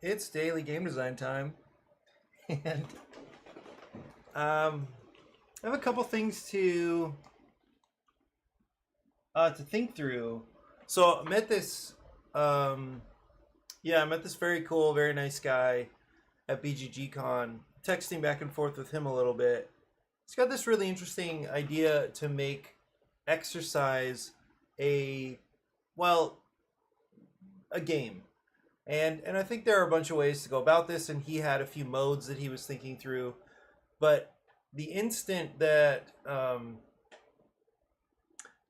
It's daily game design time, and I have a couple things to think through. So I met this, um, I met this very cool, very nice guy at BGG Con. Texting back and forth with him a little bit. He's got this really interesting idea to make exercise a well a game. And I think there are a bunch of ways to go about this, and he had a few modes that he was thinking through. But the instant that I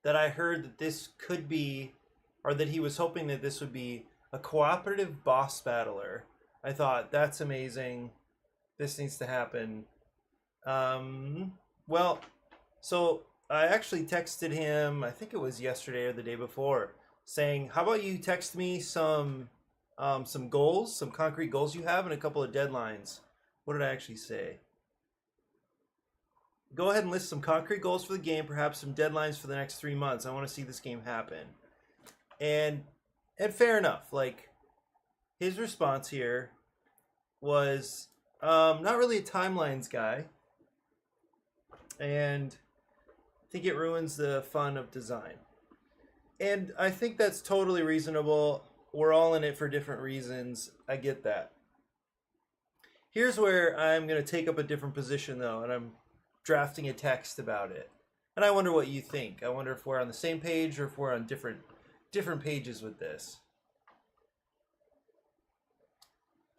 heard that this could be, or that he was hoping that this would be a cooperative boss battler, I thought that's amazing. This needs to happen. Well, so I actually texted him. I think it was yesterday or the day before, saying, "How about you text me some goals, some concrete goals you have, and a couple of deadlines." What did I actually say? Go ahead and list some concrete goals for the game, perhaps some deadlines for the next 3 months. I want to see this game happen. And fair enough. Like, his response here was not really a timelines guy, and I think it ruins the fun of design. And I think that's totally reasonable. We're all in it for different reasons. I get that. Here's where I'm going to take up a different position, though, and I'm drafting a text about it. And I wonder what you think. I wonder if we're on the same page or if we're on different pages with this.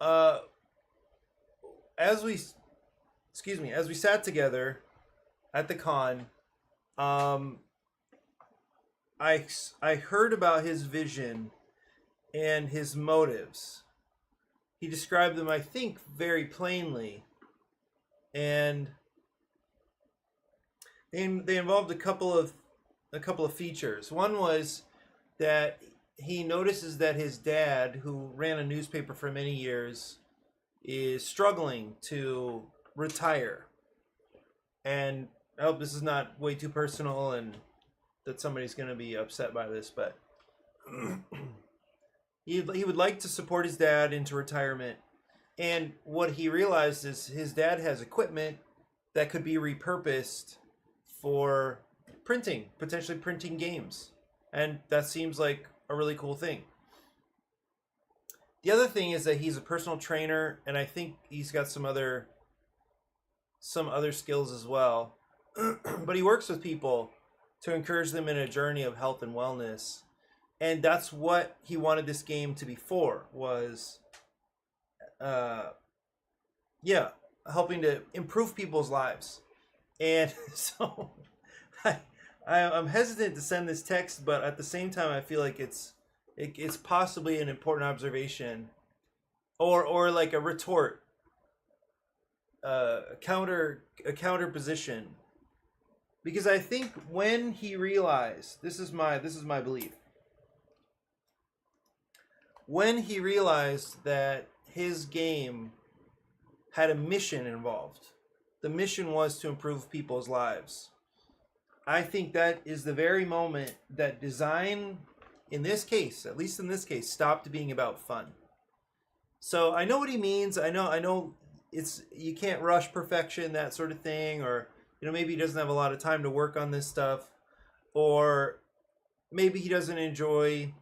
As we sat together at the con, I heard about his vision and his motives. He described them, I think, very plainly, and they involved a couple of features. One was that he notices that his dad, who ran a newspaper for many years, is struggling to retire. And I hope this is not way too personal and that somebody's going to be upset by this, but he would like to support his dad into retirement. And what he realized is his dad has equipment that could be repurposed for printing, potentially printing games. And that seems like a really cool thing. The other thing is that he's a personal trainer, and I think he's got some other skills as well. But he works with people to encourage them in a journey of health and wellness. And that's what he wanted this game to be for, was helping to improve people's lives. And so I'm hesitant to send this text, but at the same time I feel like it's possibly an important observation, or like a retort, a counter position, because I think when he realized, this is my belief, when he realized that his game had a mission involved, the mission was to improve people's lives. I think that is the very moment that design, in this case, at least in this case, stopped being about fun. So I know what he means. I know you can't rush perfection, that sort of thing, or maybe he doesn't have a lot of time to work on this stuff, or maybe he doesn't enjoy,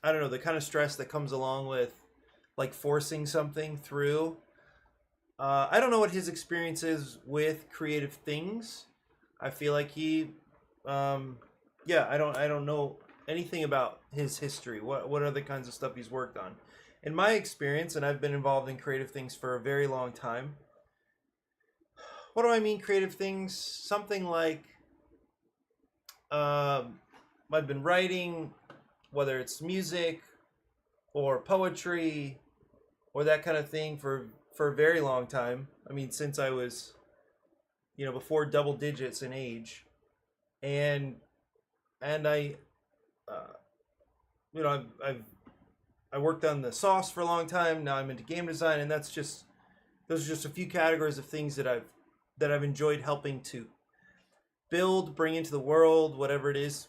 I don't know, the kind of stress that comes along with like forcing something through. I don't know what his experience is with creative things. I feel like he, I don't know anything about his history. What other kinds of stuff he's worked on. In my experience, and I've been involved in creative things for a very long time. What do I mean creative things? Something like I've been writing, whether it's music or poetry or that kind of thing for a very long time. I mean, since I was, before double digits in age, and I, I worked on the sauce for a long time. Now I'm into game design, and those are just a few categories of things that I've enjoyed helping to build, bring into the world, whatever it is,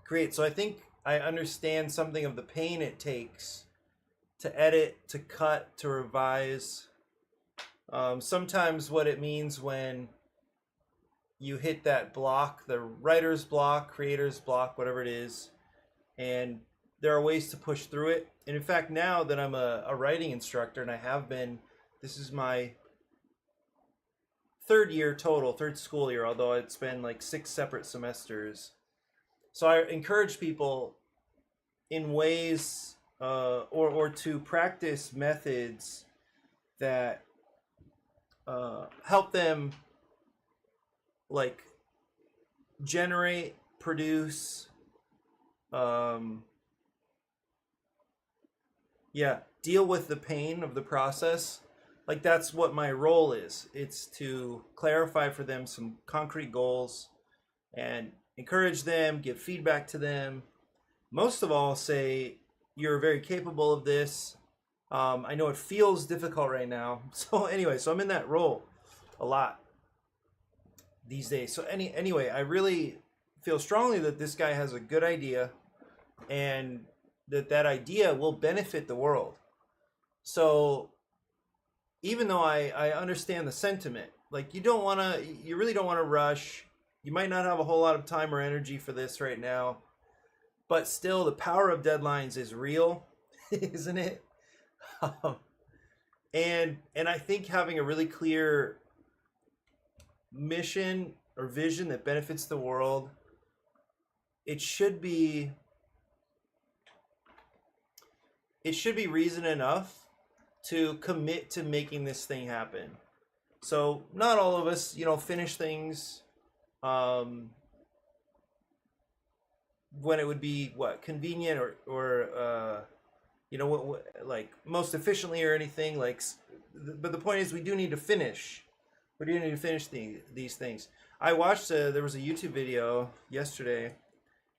create. So I think I understand something of the pain it takes to edit, to cut, to revise. Sometimes what it means when you hit that block, the writer's block, creator's block, whatever it is, and there are ways to push through it. And in fact, now that I'm a writing instructor, and I have been, this is my third school year, although it's been like 6 separate semesters. So I encourage people in ways or to practice methods that help them like generate, produce, deal with the pain of the process. Like that's what my role is. It's to clarify for them some concrete goals and encourage them, give feedback to them. Most of all, say, you're very capable of this. I know it feels difficult right now. So anyway, so I'm in that role a lot these days. So anyway, I really feel strongly that this guy has a good idea and that idea will benefit the world. So even though I understand the sentiment, like you really don't want to rush. You might not have a whole lot of time or energy for this right now, but still the power of deadlines is real, isn't it? And I think having a really clear mission or vision that benefits the world, it should be reason enough to commit to making this thing happen. So not all of us, finish things when it would be convenient or like most efficiently or anything like. But the point is, we do need to finish. We do need to finish these things. I watched there was a YouTube video yesterday.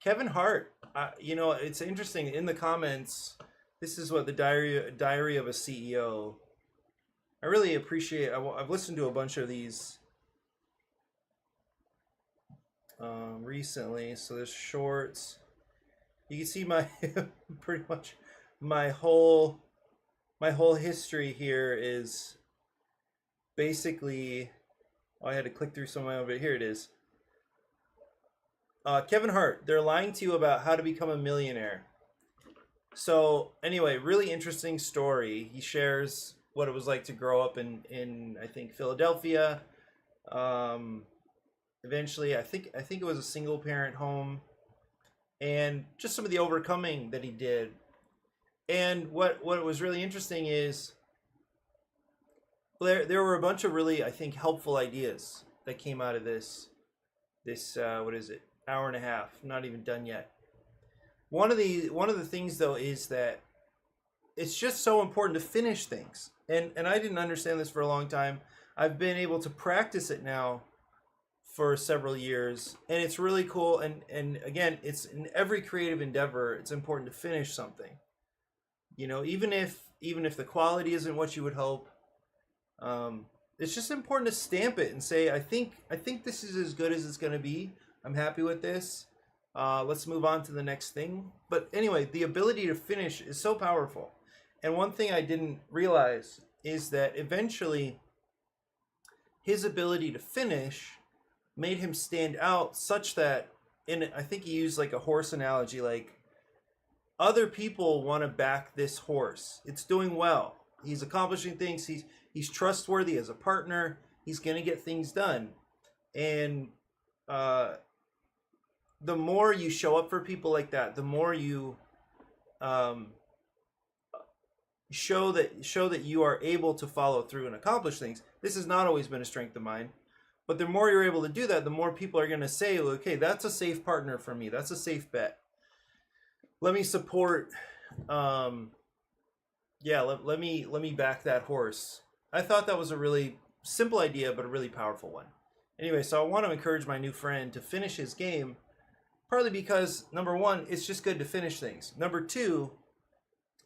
Kevin Hart. It's interesting in the comments. This is what the diary of a CEO. I really appreciate. I've listened to a bunch of these recently. So there's shorts. You can see my pretty much my whole history here is basically. I had to click through some of my own, but here it is. Kevin Hart. They're lying to you about how to become a millionaire. So anyway, really interesting story. He shares what it was like to grow up in I think Philadelphia. Eventually, I think it was a single parent home, and just some of the overcoming that he did. And what was really interesting is there were a bunch of really, I think, helpful ideas that came out of this what is it, hour and a half, not even done yet. One of the things though is that it's just so important to finish things. And I didn't understand this for a long time. I've been able to practice it now for several years, and it's really cool. And again, it's in every creative endeavor, it's important to finish something. Even if the quality isn't what you would hope, it's just important to stamp it and say, I think this is as good as it's going to be. I'm happy with this. Let's move on to the next thing. But anyway, the ability to finish is so powerful. And one thing I didn't realize is that eventually his ability to finish made him stand out such that, I think he used like a horse analogy, like other people want to back this horse. It's doing well. He's accomplishing things. He's trustworthy as a partner. He's going to get things done. And the more you show up for people like that, the more you show that you are able to follow through and accomplish things. This has not always been a strength of mine, but the more you're able to do that, the more people are going to say, okay, that's a safe partner for me. That's a safe bet. Let me support. Let me back that horse. I thought that was a really simple idea, but a really powerful one. Anyway, so I want to encourage my new friend to finish his game, partly because, number one, it's just good to finish things. Number two,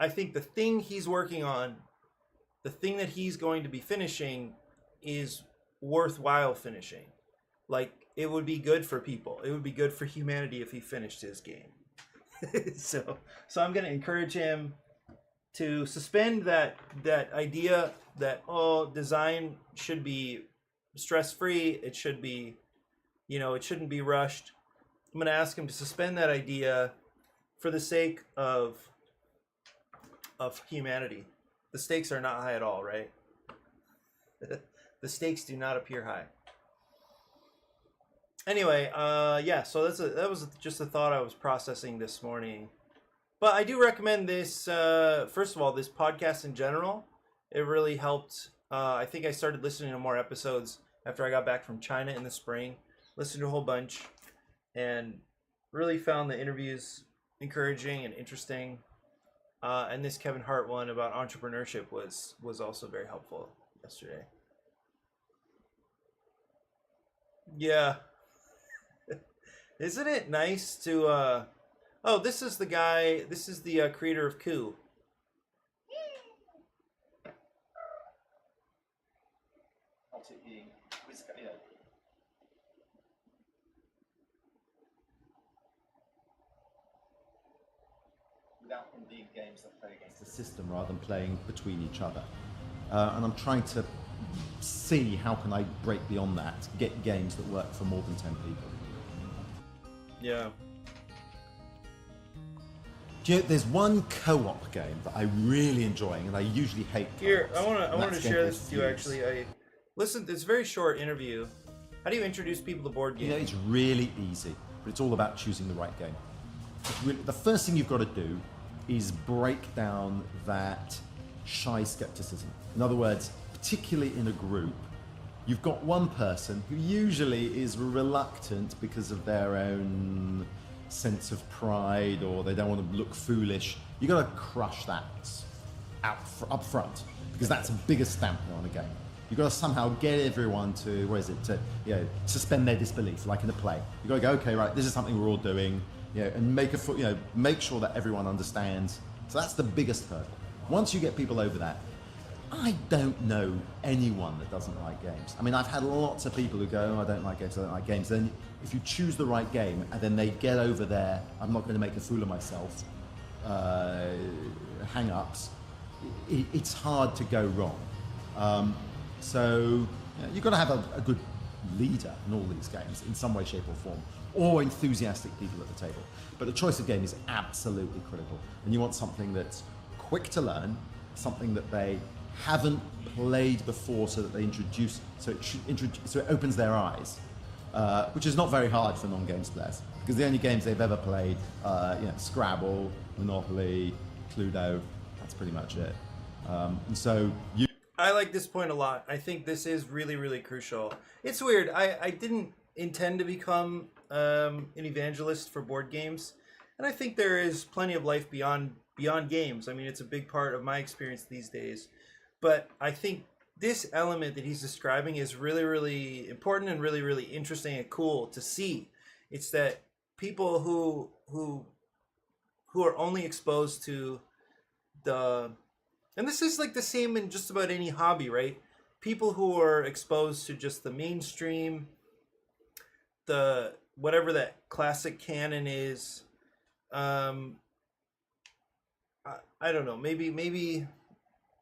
I think the thing he's working on, the thing that he's going to be finishing is worthwhile finishing. Like, it would be good for people. It would be good for humanity if he finished his game. So I'm going to encourage him to suspend that idea that design should be stress-free, it should be, it shouldn't be rushed. I'm going to ask him to suspend that idea for the sake of humanity. The stakes are not high at all, right? The stakes do not appear high. Anyway, yeah, so that was just a thought I was processing this morning. But I do recommend this, first of all, this podcast in general. It really helped. I think I started listening to more episodes after I got back from China in the spring. Listened to a whole bunch and really found the interviews encouraging and interesting. And this Kevin Hart one about entrepreneurship was also very helpful yesterday. Yeah. Isn't it nice to this is the guy, this is the creator of Coup. Without them being games that play against the system rather than playing between each other. And I'm trying to see how can I break beyond that, get games that work for more than 10 people. Yeah. Do you know, there's one co-op game that I'm really enjoying, and I usually hate co-ops. Here, I want to share this with you. Actually, listen. It's a very short interview. How do you introduce people to board games? It's really easy, but it's all about choosing the right game. The first thing you've got to do is break down that shy skepticism. In other words, particularly in a group, you've got one person who usually is reluctant because of their own sense of pride, or they don't want to look foolish. You've got to crush that up front, because that's a bigger stamp on a game. You've got to somehow get everyone to, suspend their disbelief, like in a play. You've got to go, okay, right, this is something we're all doing, and make sure that everyone understands. So that's the biggest hurdle. Once you get people over that, I don't know anyone that doesn't like games. I mean, I've had lots of people who go, I don't like games, I don't like games. Then if you choose the right game and then they get over there, I'm not going to make a fool of myself, hang-ups, it's hard to go wrong. So you've got to have a good leader in all these games in some way, shape or form, or enthusiastic people at the table. But the choice of game is absolutely critical. And you want something that's quick to learn, something that they haven't played before, so that they so it opens their eyes, which is not very hard for non-games players, because the only games they've ever played, Scrabble, Monopoly, Cluedo, that's pretty much it. And so I like this point a lot. I think this is really, really crucial. It's weird. I didn't intend to become an evangelist for board games, and I think there is plenty of life beyond games. I mean, it's a big part of my experience these days. But I think this element that he's describing is really, really important and really, really interesting and cool to see. It's that people who are only exposed to and this is like the same in just about any hobby, right? People who are exposed to just the mainstream, the whatever that classic canon is. I don't know. Maybe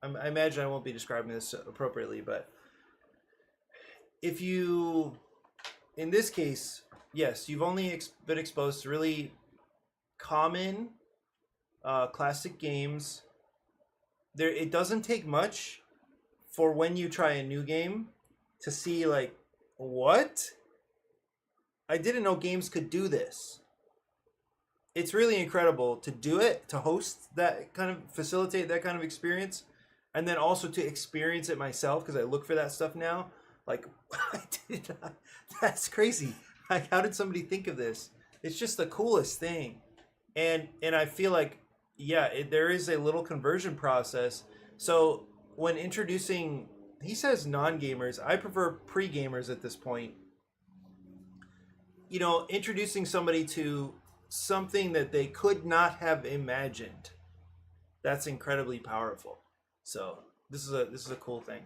I imagine I won't be describing this appropriately, but if you, in this case, yes, you've only been exposed to really common classic games. It doesn't take much for when you try a new game to see like, what? I didn't know games could do this. It's really incredible to do it, to host that kind of, facilitate that kind of experience, and then also to experience it myself, because I look for that stuff now. Like, that's crazy. Like, how did somebody think of this? It's just the coolest thing. And I feel like, there is a little conversion process. So when introducing, he says non-gamers, I prefer pre-gamers at this point. Introducing somebody to something that they could not have imagined. That's incredibly powerful. So this is a cool thing.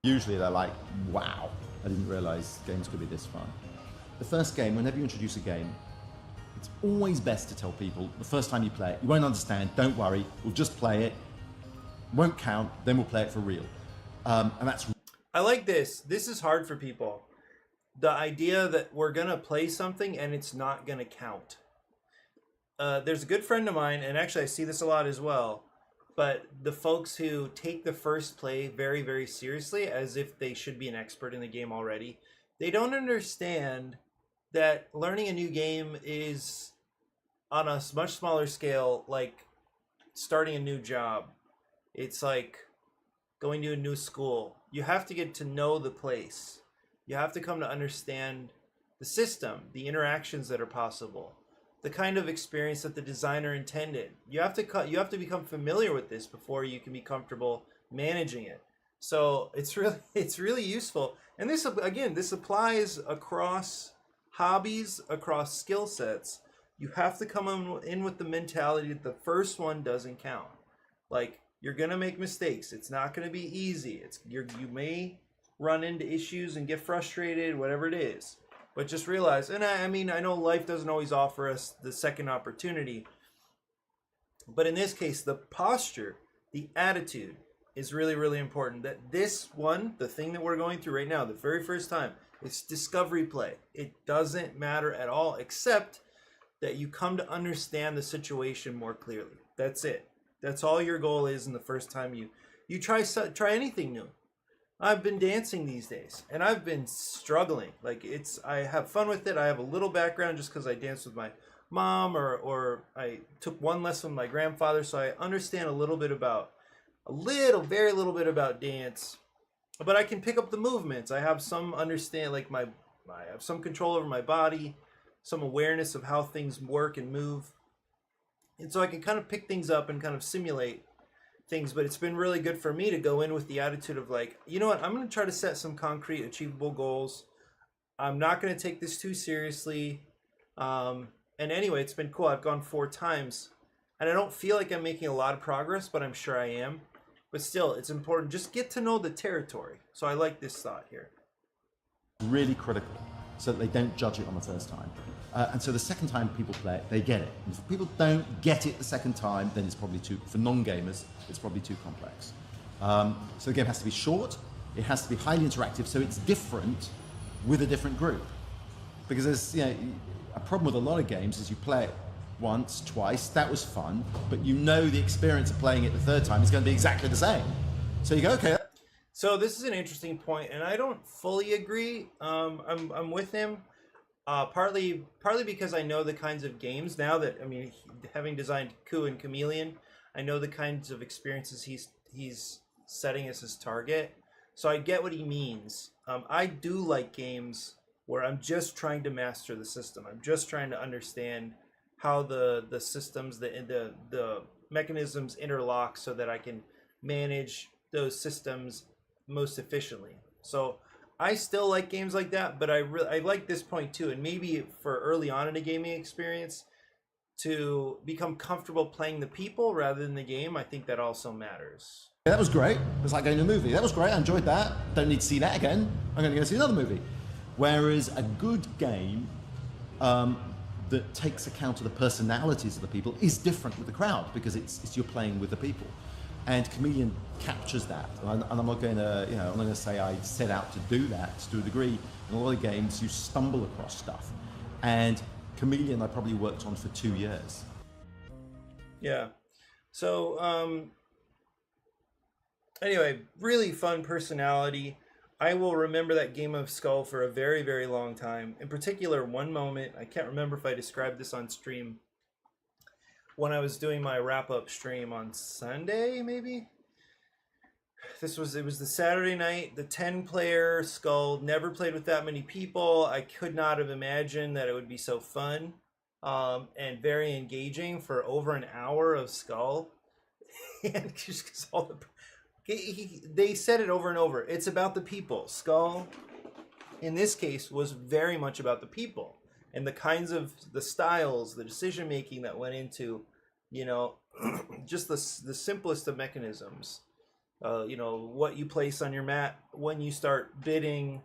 Usually they're like, wow, I didn't realize games could be this fun. The first game, whenever you introduce a game, It's always best to tell people the first time you play it, you won't understand, don't worry, we'll just play it, won't count, then we'll play it for real. And that's... I like this. This is hard for people. The idea that we're going to play something and it's not going to count. There's a good friend of mine, and actually I see this a lot as well, but the folks who take the first play very, very seriously as if they should be an expert in the game already, they don't understand that learning a new game is on a much smaller scale, like starting a new job. It's like going to a new school. You have to get to know the place. You have to come to understand the system, the interactions that are possible, the kind of experience that the designer intended. You have to become familiar with this before you can be comfortable managing it. So it's really useful. And this applies across hobbies, across skill sets. You have to come in with the mentality that the first one doesn't count. Like, you're gonna make mistakes. It's not gonna be easy. You may run into issues and get frustrated, whatever it is. But just realize, and I mean, I know life doesn't always offer us the second opportunity, but in this case, the posture, the attitude is really, really important. That this one, the thing that we're going through right now, the very first time, it's discovery play. It doesn't matter at all, except that you come to understand the situation more clearly. That's it. That's all your goal is in the first time you try anything new. I've been dancing these days, and I've been struggling. Like, I have fun with it. I have a little background just because I danced with my mom, or I took one lesson with my grandfather, so I understand very little bit about dance. But I can pick up the movements. I have some understand, like I have some control over my body, some awareness of how things work and move. And so I can kind of pick things up and kind of simulate things, but it's been really good for me to go in with the attitude of like, you know what, I'm going to try to set some concrete, achievable goals. I'm not going to take this too seriously. And anyway, it's been cool. I've gone 4 times, and I don't feel like I'm making a lot of progress, but I'm sure I am. But still, it's important. Just get to know the territory. So I like this thought here. Really critical, so that they don't judge it on the first time. And so the second time people play it, they get it. And if people don't get it the second time, then it's probably for non-gamers, it's probably too complex. So the game has to be short, it has to be highly interactive, so it's different with a different group. Because there's, a problem with a lot of games is you play it once, twice, that was fun, but you know the experience of playing it the third time is going to be exactly the same. So you go, okay. So this is an interesting point, and I don't fully agree. I'm with him. Partly because I know the kinds of games now that, having designed Coup and Chameleon, I know the kinds of experiences he's setting as his target. So I get what he means. I do like games where I'm just trying to master the system. I'm just trying to understand how the systems, the mechanisms interlock so that I can manage those systems most efficiently. So I still like games like that, but I like this point too, and maybe for early on in a gaming experience, to become comfortable playing the people rather than the game. I think that also matters. Yeah, that was great. It was like going to a movie. That was great. I enjoyed that. Don't need to see that again. I'm going to go see another movie. Whereas a good game that takes account of the personalities of the people is different with the crowd, because it's you're playing with the people. And Chameleon captures that, and I'm not going to, I'm not going to say I set out to do that to a degree. In a lot of games, you stumble across stuff, and Chameleon I probably worked on for 2 years. Yeah. So anyway, really fun personality. I will remember that game of Skull for a very, very long time. In particular, one moment, I can't remember if I described this on stream, when I was doing my wrap-up stream on Sunday, maybe? It was the Saturday night, the 10-player Skull. Never played with that many people. I could not have imagined that it would be so fun and very engaging for over an hour of Skull. And just because all they said it over and over. It's about the people. Skull, in this case, was very much about the people and the kinds of the styles, the decision making that went into, just the simplest of mechanisms. What you place on your mat, when you start bidding,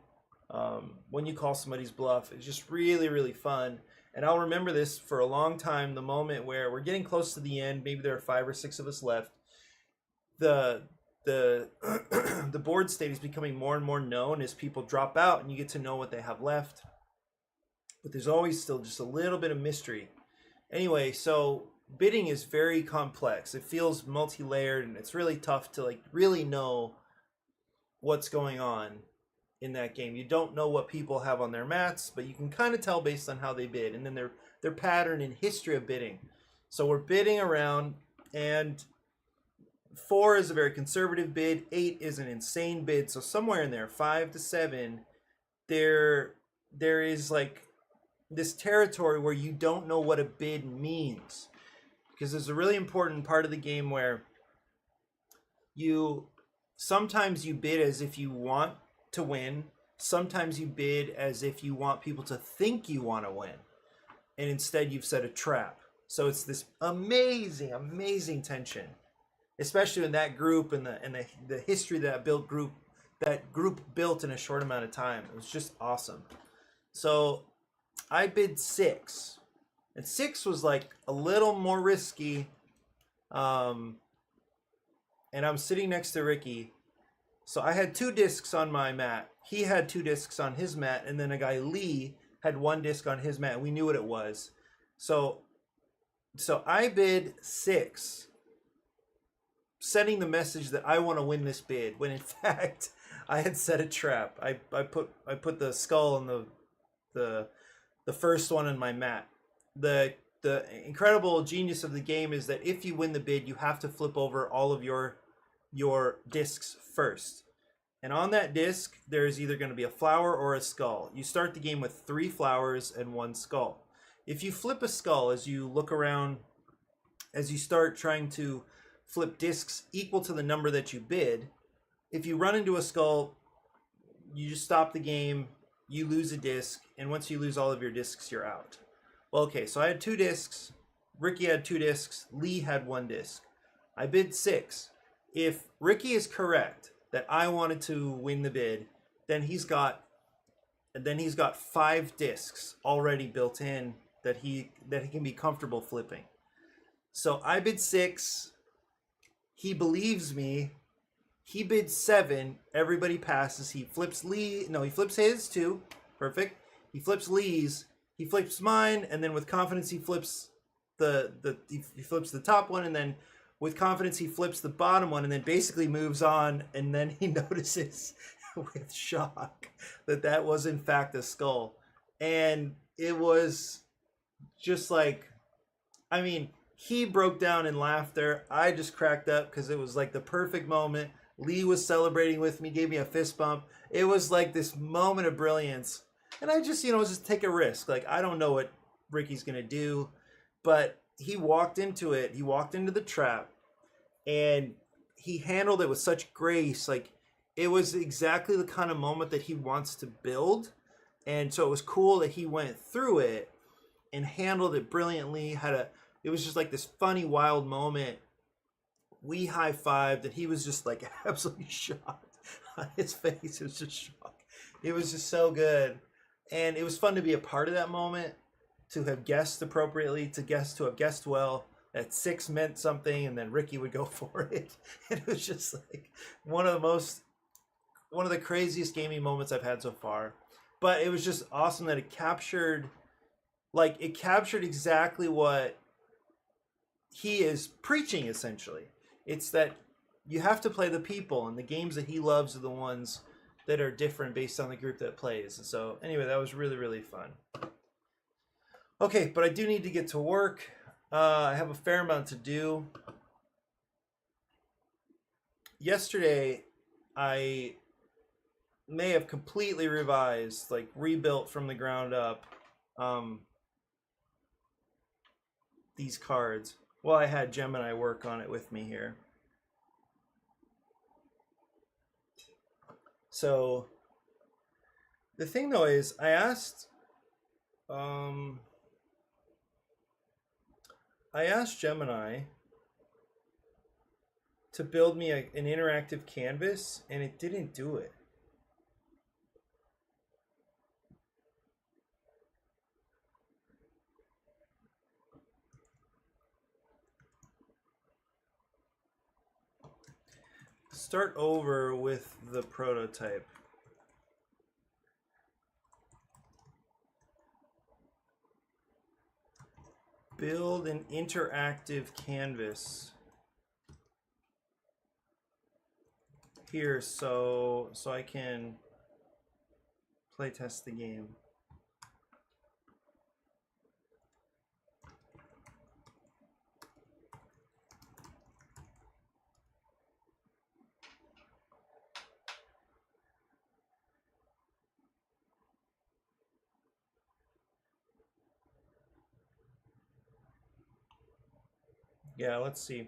when you call somebody's bluff. It's just really, really fun. And I'll remember this for a long time, the moment where we're getting close to the end, maybe there are 5 or 6 of us left. The the board state is becoming more and more known as people drop out and you get to know what they have left. But there's always still just a little bit of mystery. Anyway, so bidding is very complex. It feels multi-layered and it's really tough to like really know what's going on in that game. You don't know what people have on their mats, but you can kind of tell based on how they bid and then their pattern and history of bidding. So we're bidding around, and 4 is a very conservative bid, 8 is an insane bid. So somewhere in there, 5 to 7, there is like this territory where you don't know what a bid means, because there's a really important part of the game where sometimes you bid as if you want to win, sometimes you bid as if you want people to think you want to win, and instead you've set a trap. So it's this amazing tension, especially in that group and the history that group built in a short amount of time. It was just awesome. So I bid 6, and 6 was like a little more risky. And I'm sitting next to Ricky. So I had 2 discs on my mat. He had 2 discs on his mat, and then a guy, Lee, had 1 disc on his mat. We knew what it was. So I bid 6, sending the message that I want to win this bid, when in fact I had set a trap. I put the skull and the first one in my mat. The incredible genius of the game is that if you win the bid, you have to flip over all of your discs first. And on that disc, there's either going to be a flower or a skull. You start the game with 3 flowers and 1 skull. If you flip a skull as you look around, as you start trying to flip discs equal to the number that you bid, if you run into a skull, you just stop the game, you lose a disc, and once you lose all of your discs, you're out. Well, okay, so I had 2 discs, Ricky had 2 discs, Lee had 1 disc. I bid 6. If Ricky is correct that I wanted to win the bid, then he's got 5 discs already built in that he can be comfortable flipping. So I bid 6. He believes me. He bids 7. Everybody passes. He flips he flips his too. Perfect. He flips Lee's. He flips mine, and then with confidence he flips he flips the top one, and then with confidence he flips the bottom one, and then basically moves on, and then he notices with shock that was in fact a skull. And it was just like, I mean, he broke down in laughter. I just cracked up because it was like the perfect moment. Lee was celebrating with me, gave me a fist bump. It was like this moment of brilliance. And I just, just take a risk. Like, I don't know what Ricky's going to do, but he walked into it. He walked into the trap, and he handled it with such grace. Like, it was exactly the kind of moment that he wants to build. And so it was cool that he went through it and handled it brilliantly. It was just like this funny, wild moment. We high-fived, and he was just like absolutely shocked on his face. It was just shock. It was just so good. And it was fun to be a part of that moment, to have guessed appropriately, to have guessed well. That 6 meant something, and then Ricky would go for it. And it was just like one of the craziest gaming moments I've had so far. But it was just awesome that it captured exactly what he is preaching, essentially. It's that you have to play the people, and the games that he loves are the ones that are different based on the group that plays. And so anyway, that was really, really fun. Okay, but I do need to get to work. I have a fair amount to do. Yesterday, I may have completely revised, like rebuilt from the ground up, these cards. Well, I had Gemini work on it with me here. So the thing though is, I asked Gemini to build me an interactive canvas, and it didn't do it. start over with the prototype. Build an interactive canvas here so I can play test the game. Yeah, let's see.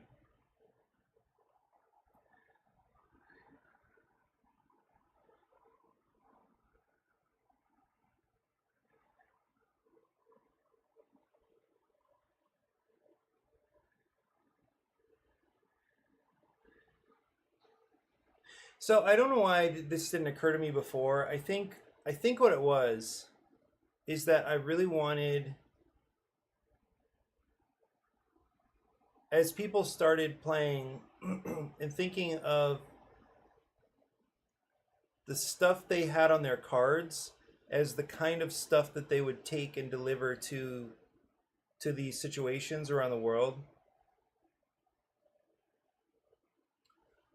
So I don't know why this didn't occur to me before. I think what it was is that I really wanted, as people started playing and thinking of the stuff they had on their cards as the kind of stuff that they would take and deliver to these situations around the world.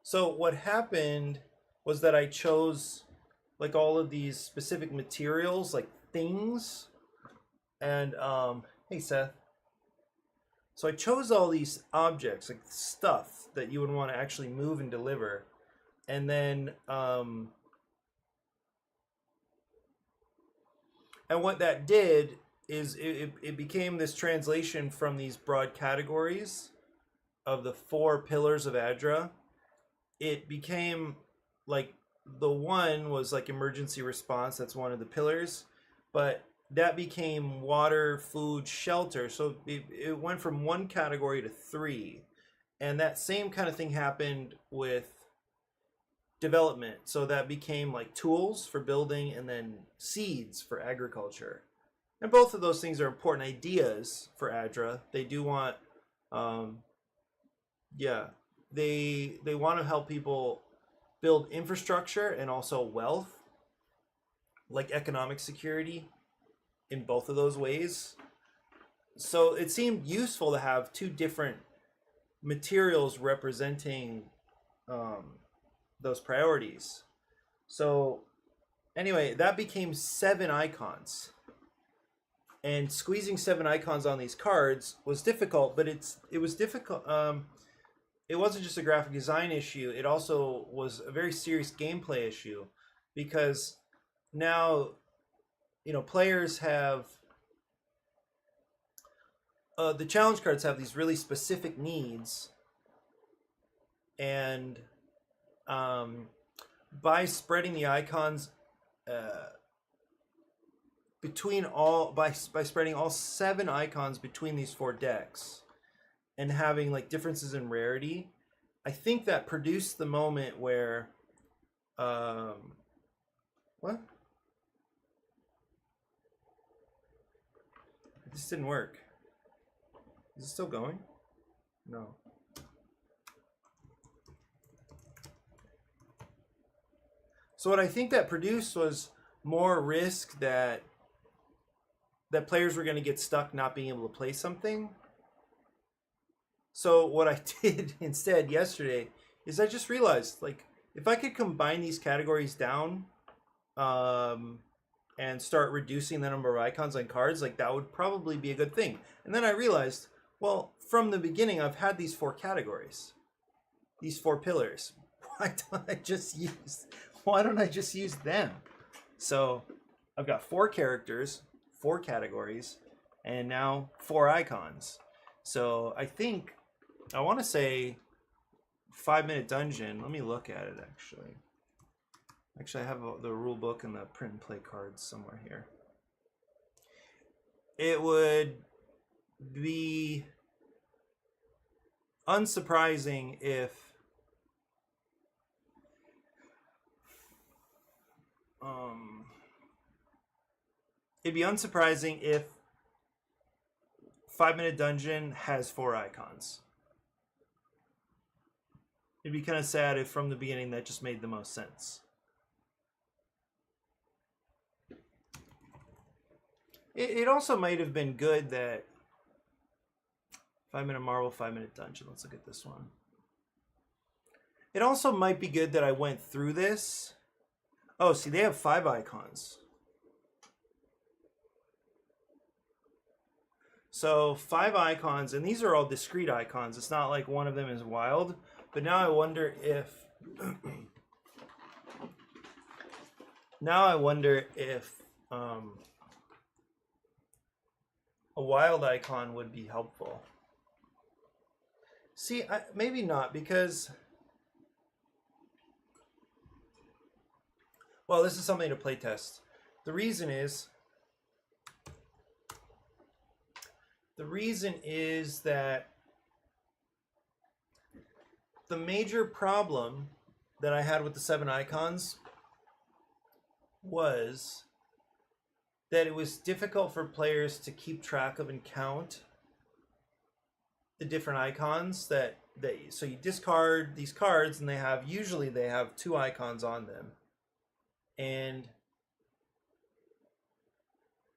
So what happened was that I chose like all of these specific materials, like things, and hey Seth. So I chose all these objects, like stuff that you would want to actually move and deliver, and then and what that did is it became this translation from these broad categories of the 4 pillars of ADRA. It became like the one was like emergency response. That's one of the pillars, but that became water, food, shelter. So it went from 1 category to 3. And that same kind of thing happened with development. So that became like tools for building and then seeds for agriculture. And both of those things are important ideas for ADRA. They do want, they want to help people build infrastructure and also wealth, like economic security in both of those ways. So it seemed useful to have 2 different materials representing those priorities. So anyway, that became 7 icons. And squeezing 7 icons on these cards was difficult, but it was difficult. It wasn't just a graphic design issue. It also was a very serious gameplay issue, because now, players have the challenge cards have these really specific needs, and by spreading the icons by spreading all 7 icons between these 4 decks and having like differences in rarity, I think that produced the moment where what? This didn't work. Is it still going? No. So what I think that produced was more risk that players were going to get stuck not being able to play something. So what I did instead yesterday is I just realized, like, if I could combine these categories down and start reducing the number of icons on cards, like, that would probably be a good thing. And then I realized, well, from the beginning, I've had these 4 categories, these 4 pillars. Why don't I just use them? So I've got 4 characters, 4 categories, and now 4 icons. So I think I want to say 5-minute dungeon. Let me look at it actually. Actually, I have the rule book and the print and play cards somewhere here. It would be unsurprising if it'd be unsurprising if 5-minute dungeon has 4 icons. It'd be kind of sad if from the beginning that just made the most sense. It also might have been good that 5-minute marble, 5-minute dungeon. Let's look at this one. It also might be good that I went through this. Oh, see, they have 5 icons. So 5 icons, and these are all discrete icons. It's not like one of them is wild. But now I wonder if... a wild icon would be helpful. See, maybe not, because... Well, this is something to play test. The reason is that the major problem that I had with the 7 icons was that it was difficult for players to keep track of and count the different icons so you discard these cards and usually they have 2 icons on them. And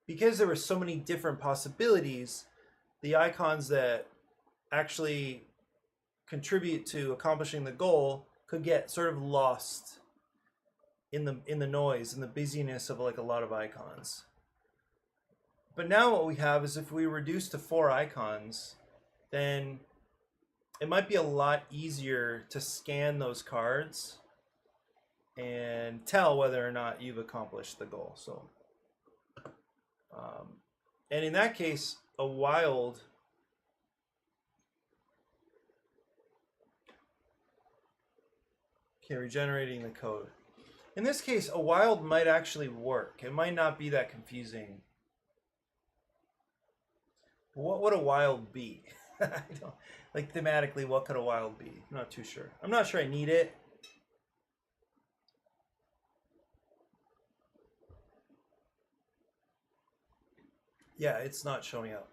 because there were so many different possibilities, the icons that actually contribute to accomplishing the goal could get sort of lost in the noise and the busyness of like a lot of icons. But now what we have is if we reduce to 4 icons, then it might be a lot easier to scan those cards and tell whether or not you've accomplished the goal. So, and in that case, a wild regenerating the code. In this case, a wild might actually work. It might not be that confusing. What would a wild be? I don't, like thematically, what could a wild be? I'm not too sure. I'm not sure I need it. Yeah, it's not showing up.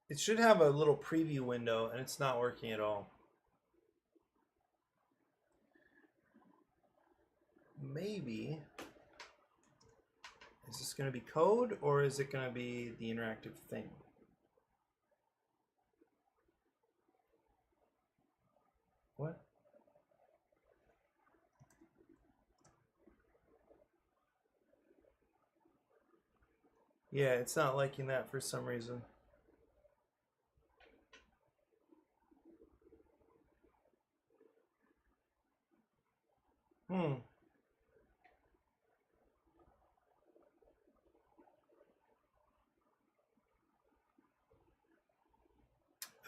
It should have a little preview window, and it's not working at all. Maybe. Is this going to be code, or is it going to be the interactive thing? What? Yeah, it's not liking that for some reason.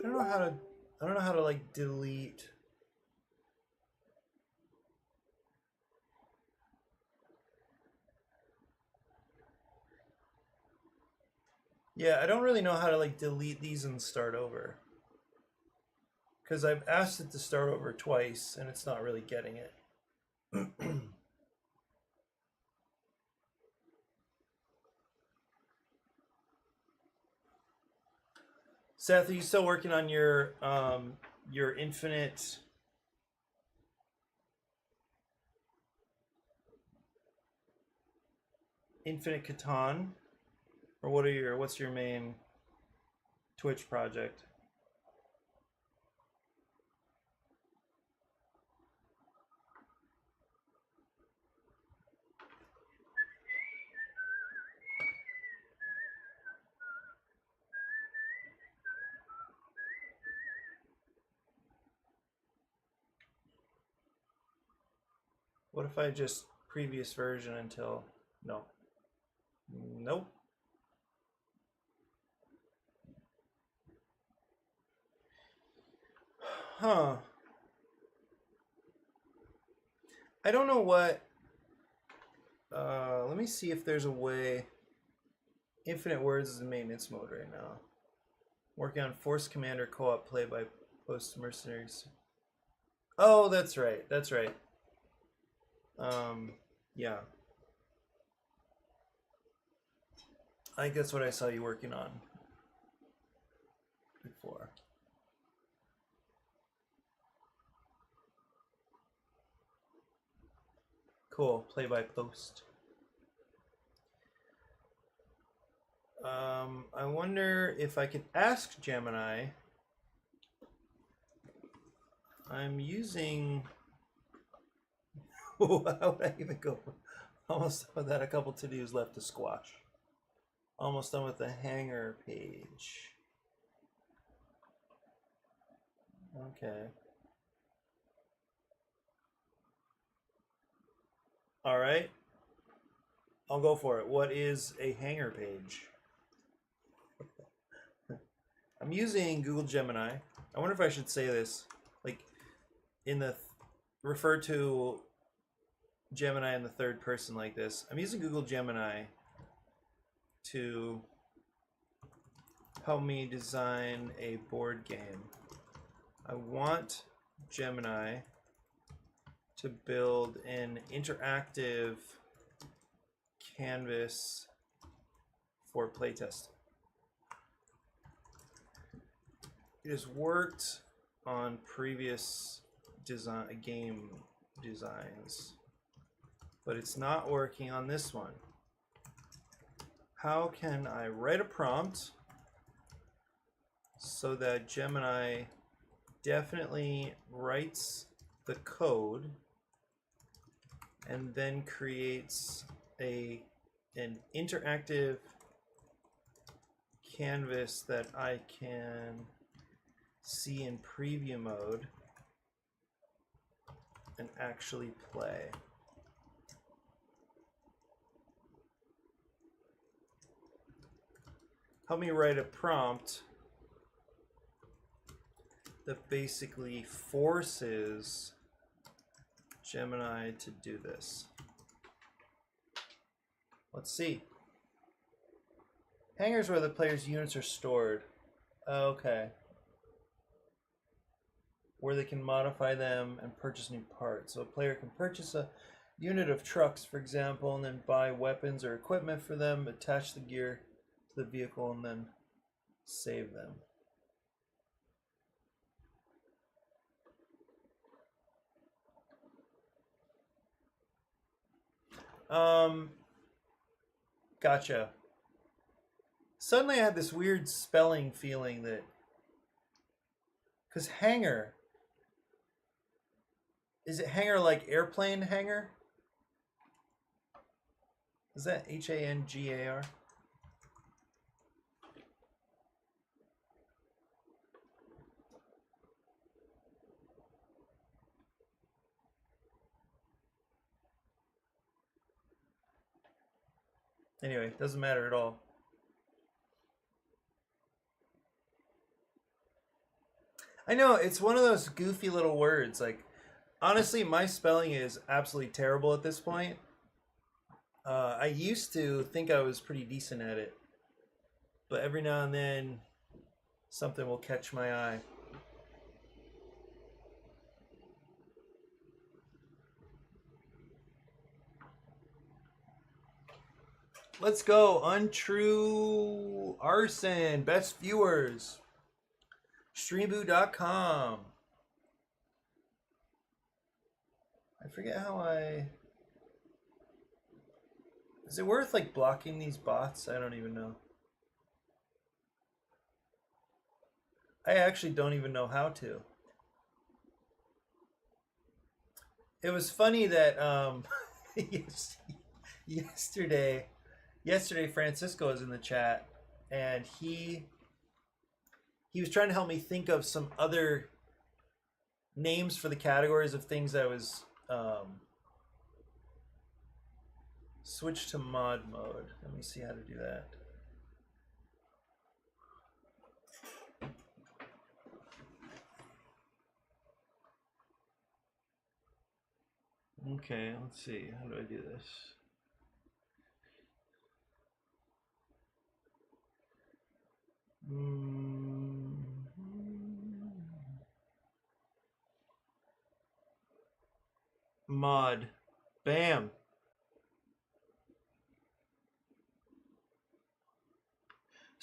I don't know how to like delete. Yeah, I don't really know how to like delete these and start over. Because I've asked it to start over twice and it's not really getting it. Seth, are you still working on your infinite Catan? Or what's your main Twitch project? What if I just previous version until no? Nope. Huh. I don't know what. Let me see if there's a way. Infinite Words is in maintenance mode right now. Working on Force Commander co-op play by Post Mercenaries. Oh, that's right. That's right. Yeah. I think that's what I saw you working on before. Cool. Play by post. I wonder if I could ask Gemini. I'm using. How would I even go? Almost done with that. A couple to-dos left to squash. Almost done with the hanger page. Okay. All right. I'll go for it. What is a hanger page? I'm using Google Gemini. I wonder if I should say this, like, in the refer to Gemini in the third person like this. I'm using Google Gemini to help me design a board game. I want Gemini to build an interactive canvas for playtesting. It has worked on previous game designs, but it's not working on this one. How can I write a prompt so that Gemini definitely writes the code and then creates an interactive canvas that I can see in preview mode and actually play? Help me write a prompt that basically forces Gemini to do this. Let's see. Hangars where the player's units are stored. Okay. Where they can modify them and purchase new parts. So a player can purchase a unit of trucks, for example, and then buy weapons or equipment for them, attach the gear to the vehicle, and then save them. Gotcha. Suddenly I had this weird spelling feeling that, because hangar, is it hangar like airplane hangar? Is that H-A-N-G-A-R? Anyway, doesn't matter at all. I know, it's one of those goofy little words. Like, honestly, my spelling is absolutely terrible at this point. I used to think I was pretty decent at it, but every now and then something will catch my eye. Let's go. Untrue Arson. Best viewers. Streamboo.com. I forget how I... Is it worth like blocking these bots? I don't even know. I actually don't even know how to. It was funny that yesterday Francisco was in the chat, and he was trying to help me think of some other names for the categories of things I was switch to mod mode. Let me see how to do that. Okay, let's see. How do I do this? Mod. Bam.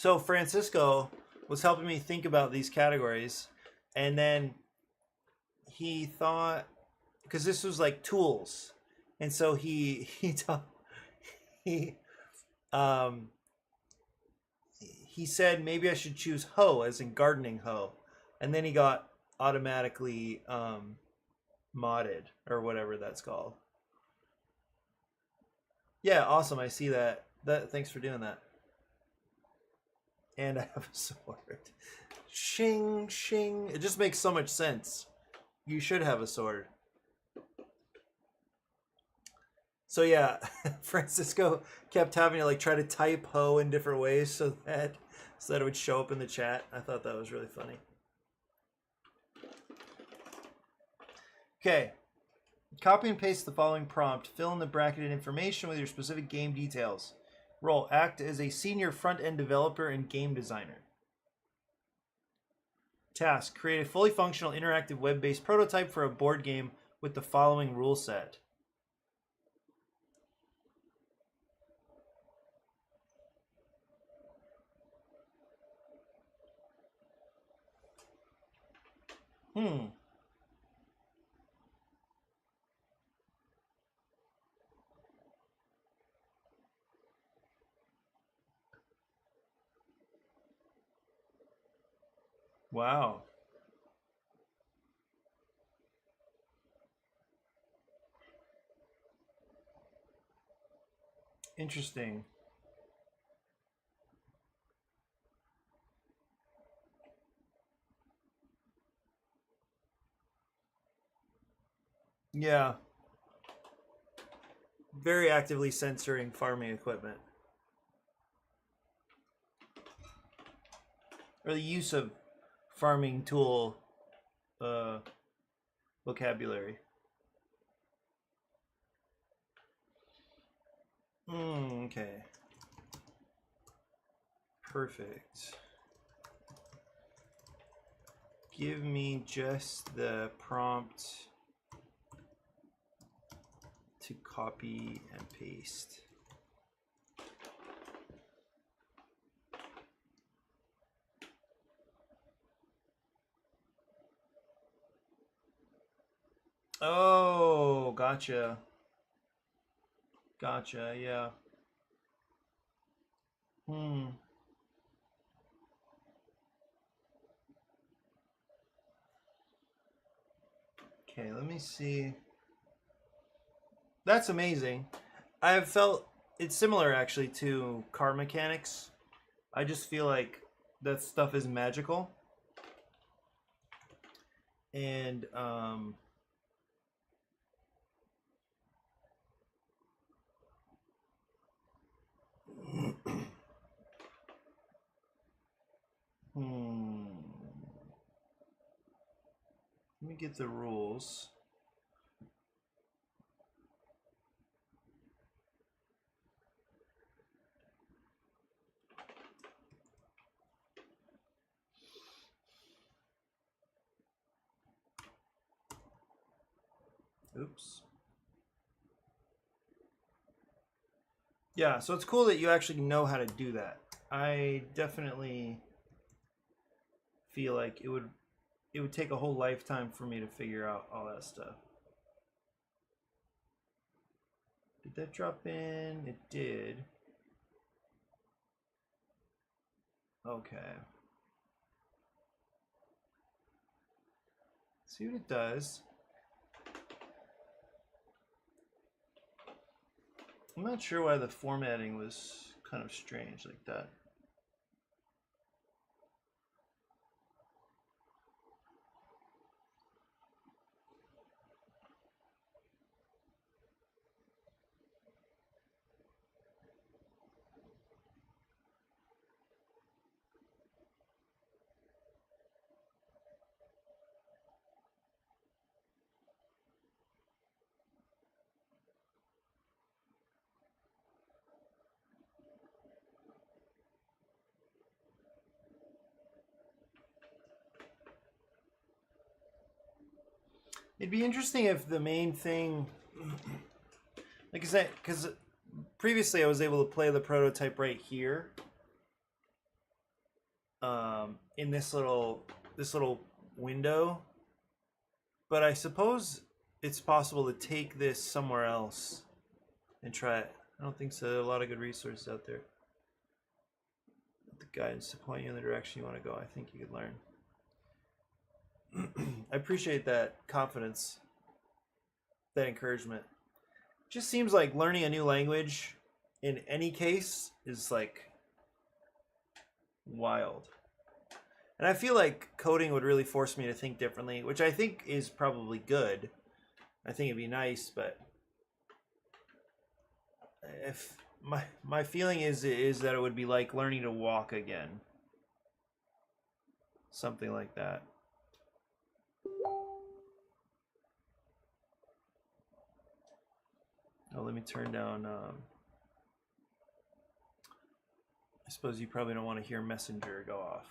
So Francisco was helping me think about these categories, and then he thought, because this was like tools, and so he um he said maybe I should choose hoe as in gardening hoe, and then he got automatically modded or whatever that's called. Yeah, awesome. I see that. Thanks for doing that. And I have a sword. Shing shing. It just makes so much sense. You should have a sword. So yeah, Francisco kept having to like try to type hoe in different ways so that it would show up in the chat. I thought that was really funny. Okay. Copy and paste the following prompt. Fill in the bracketed information with your specific game details. Role: act as a senior front-end developer and game designer. Task: create a fully functional interactive web-based prototype for a board game with the following rule set. Wow. Interesting. Yeah. Very actively censoring farming equipment. Or the use of farming tool vocabulary. Okay. Perfect. Give me just the prompt to copy and paste. Oh, gotcha. Gotcha, yeah. Okay, let me see. That's amazing. I have felt it's similar actually to car mechanics. I just feel like that stuff is magical. And let me get the rules. Oops. Yeah, so it's cool that you actually know how to do that. I definitely feel like it would take a whole lifetime for me to figure out all that stuff. Did that drop in? It did. Okay. See what it does. I'm not sure why the formatting was kind of strange like that. It'd be interesting if the main thing, like I said, because previously I was able to play the prototype right here. in this little window, but I suppose it's possible to take this somewhere else and try it. I don't think so. There are a lot of good resources out there. The guidance to point you in the direction you want to go. I think you could learn. I appreciate that confidence, that encouragement. Just seems like learning a new language in any case is like wild. And I feel like coding would really force me to think differently, which I think is probably good. I think it'd be nice, but if my feeling is that it would be like learning to walk again. Something like that. Oh, let me turn down. I suppose you probably don't want to hear Messenger go off.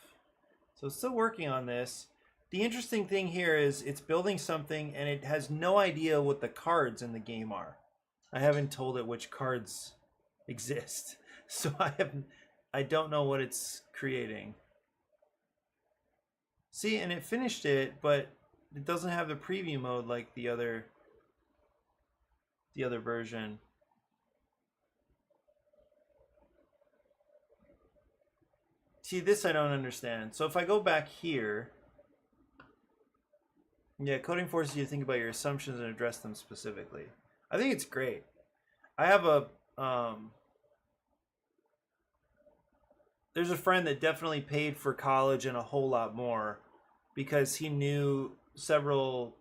So it's still working on this. The interesting thing here is it's building something and it has no idea what the cards in the game are. I haven't told it which cards exist. So I don't know what it's creating. See, and it finished it, but it doesn't have the preview mode like the other version. See, this I don't understand. So if I go back here, yeah, coding forces you to think about your assumptions and address them specifically. I think it's great. I have a there's a friend that definitely paid for college and a whole lot more because he knew several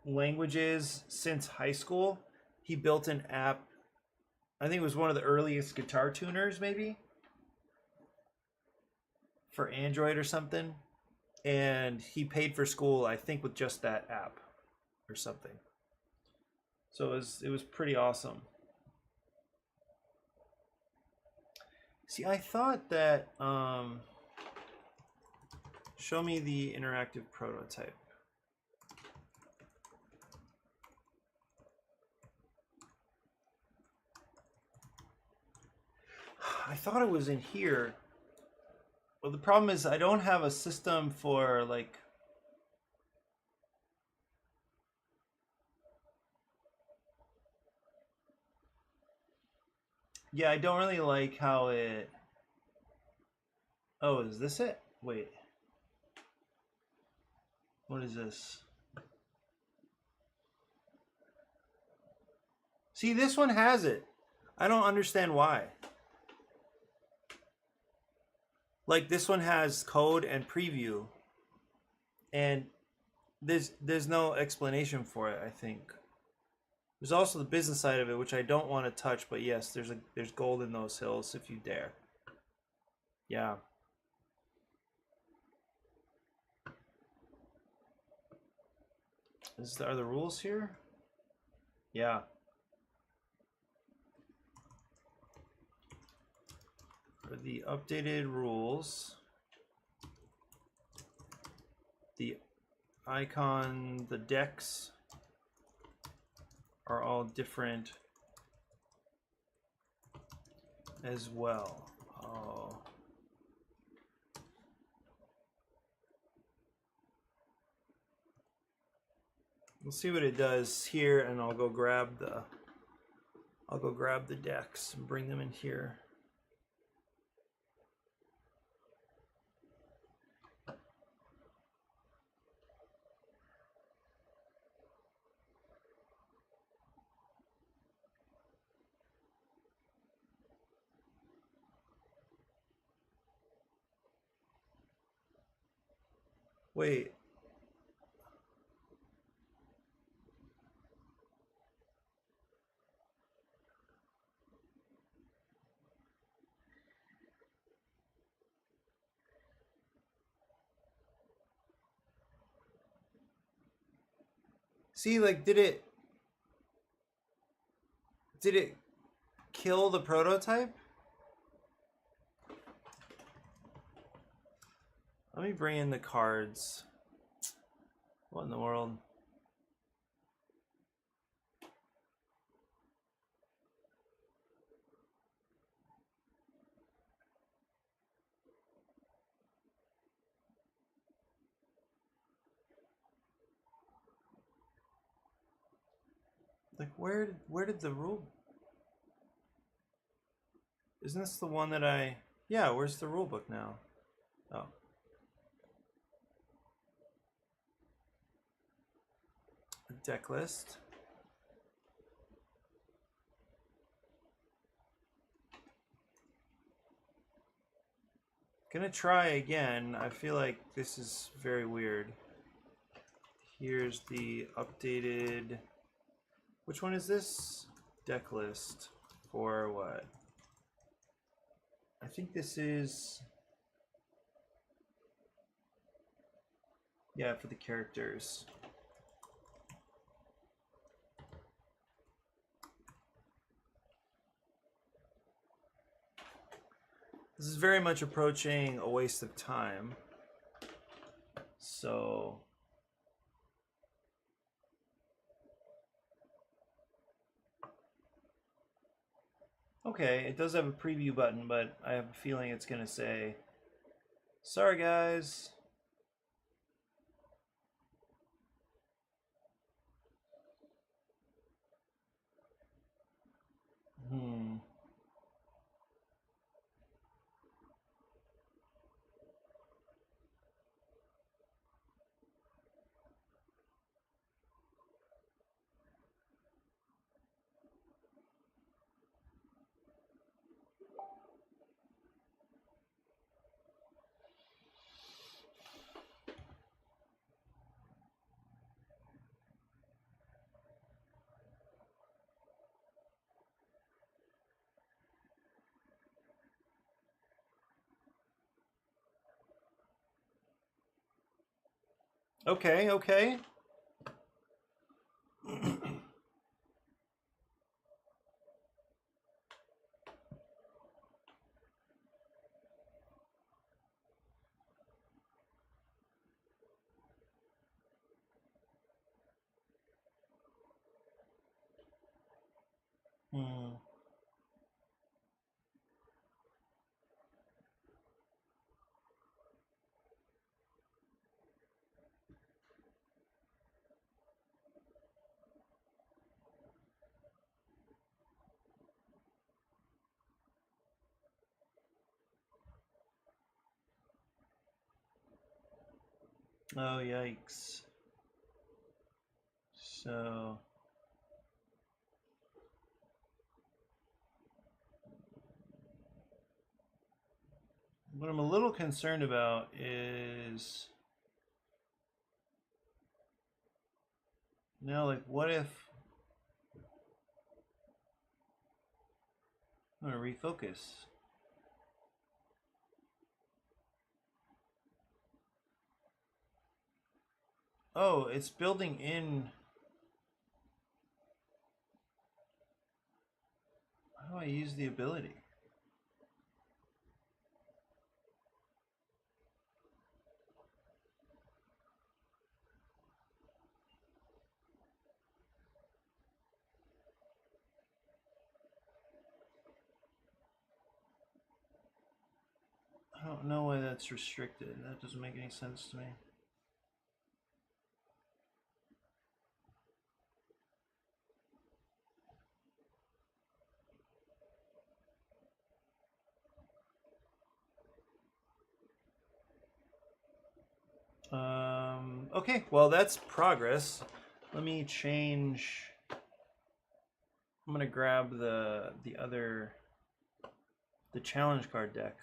languages since high school. He built an app. I think it was one of the earliest guitar tuners, maybe, for Android or something. And he paid for school, I think, with just that app or something. So it was pretty awesome. See, I thought that show me the interactive prototype. I thought it was in here. Well, the problem is I don't have a system for like yeah, I don't really like how it. Oh, is this it? Wait. What is this? See, this one has it. I don't understand why. Like this one has code and preview, and there's no explanation for it. I think there's also the business side of it, which I don't want to touch. But yes, there's gold in those hills if you dare. Yeah. Are the rules here? Yeah. For the updated rules, the icon, the decks are all different as well. Oh. We'll see what it does here, and I'll go grab the decks and bring them in here. Wait. See, like, did it kill the prototype? Let me bring in the cards. What in the world? Where did the rule? Isn't this the one that I? Yeah, where's the rule book now? Oh. A deck list. Gonna try again. I feel like this is very weird. Here's the updated. Which one is this? Deck list for what? I think this is. Yeah, for the characters. This is very much approaching a waste of time. So okay, it does have a preview button, but I have a feeling it's gonna say, sorry guys. Okay, okay. Oh, yikes. So what I'm a little concerned about is now, like, what if I'm gonna refocus? Oh, it's building in. How do I use the ability? I don't know why that's restricted. That doesn't make any sense to me. Okay, well, that's progress. Let me change. I'm gonna grab the challenge card deck.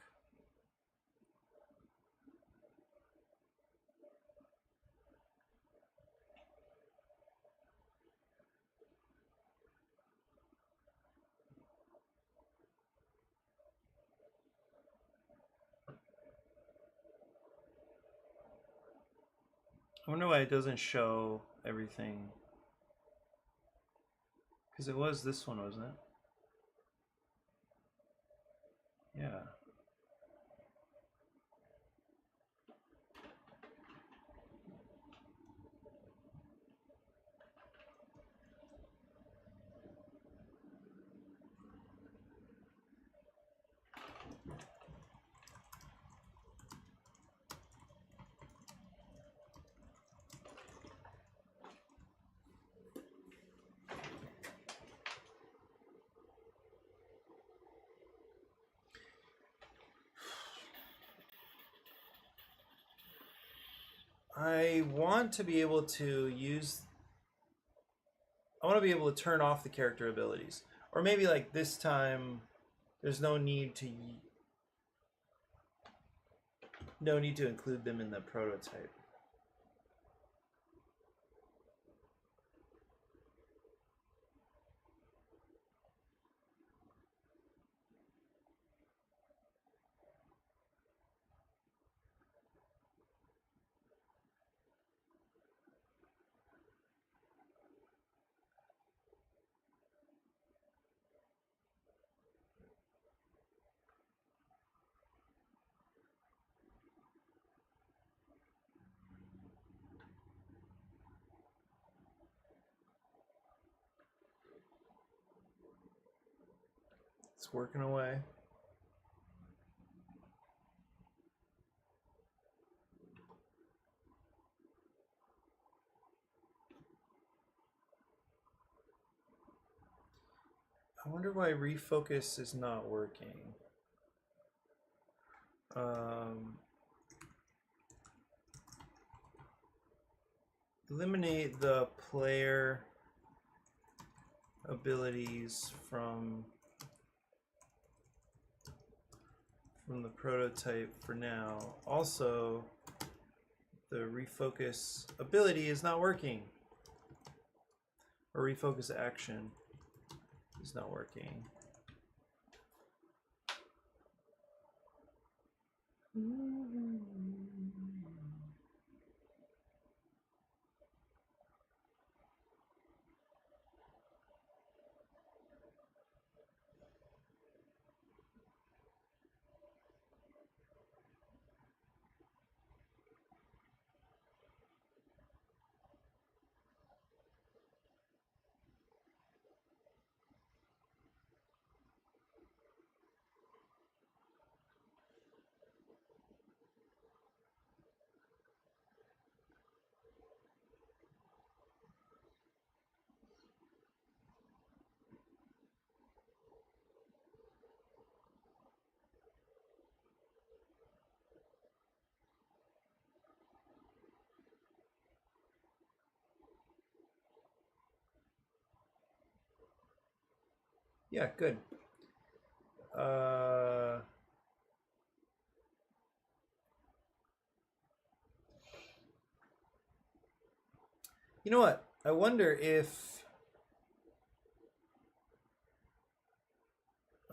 I wonder why it doesn't show everything. Because it was this one, wasn't it? Yeah. I want to be able to use. I want to be able to turn off the character abilities, or maybe like this time, there's no need to include them in the prototype. It's working away. I wonder why refocus is not working. Eliminate the player abilities from the prototype for now. Also, the refocus ability is not working. Or refocus action is not working. Yeah, good. You know what? I wonder if...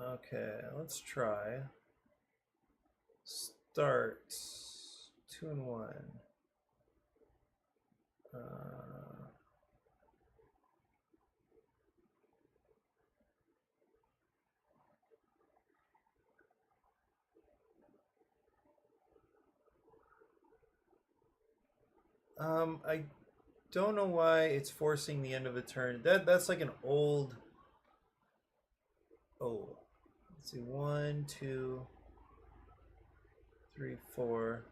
Okay, let's try. Start 2 and 1. I don't know why it's forcing the end of a turn. That's like an old. Oh, let's see. 1, 2, 3, 4.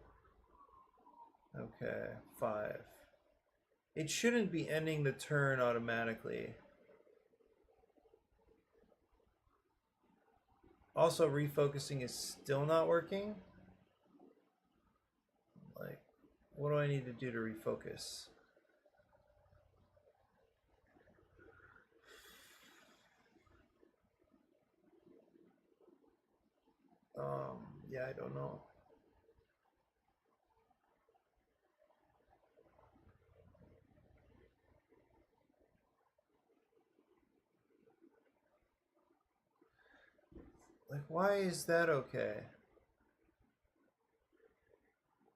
Okay, 5. It shouldn't be ending the turn automatically. Also, refocusing is still not working. Like, what do I need to do to refocus? Yeah, I don't know. Like, why is that okay?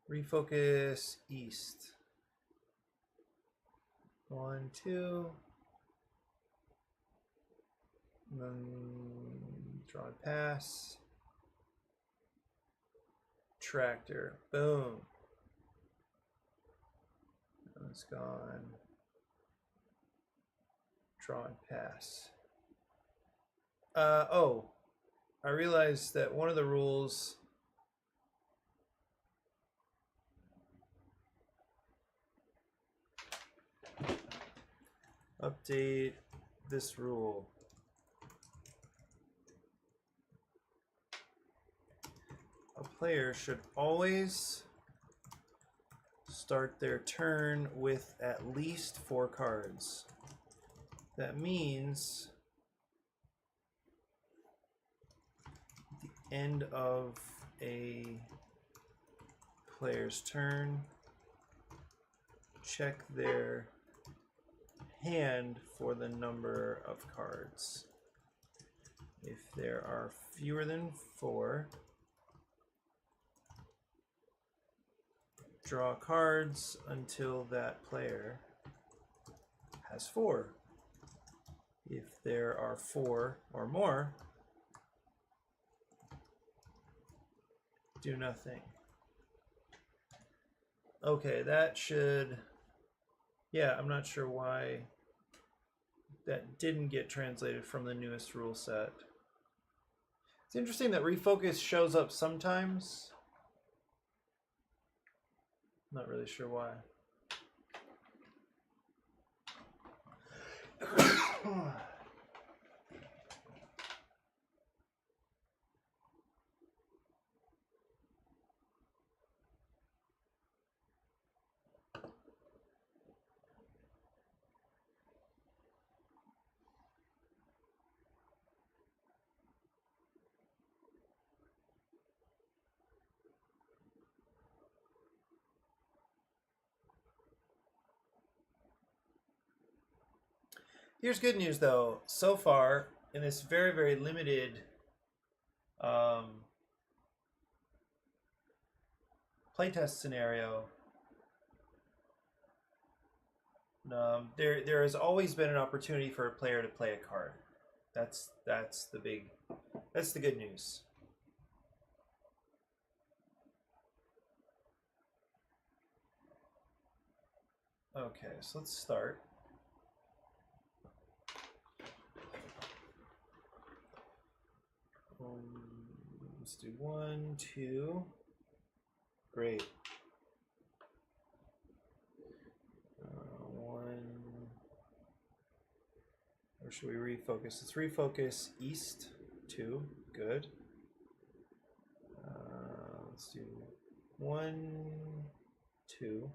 Refocus east. 1, 2. And then draw and pass. Tractor. Boom. It's gone. Draw and pass. Oh. I realized that one of the rules... Update this rule. A player should always start their turn with at least 4 cards. That means at the end of a player's turn, check their hand for the number of cards. If there are fewer than 4, draw cards until that player has 4. If there are 4 or more, do nothing. Okay, that should... Yeah, I'm not sure why that didn't get translated from the newest rule set. It's interesting that refocus shows up sometimes. Not really sure why. Here's good news, though. So far, in this very, very limited playtest scenario, there has always been an opportunity for a player to play a card. That's the good news. Okay, so let's start. Let's do 1, 2. Great. 1. Or should we refocus? Let's refocus east. 2. Good. Let's do 1, 2.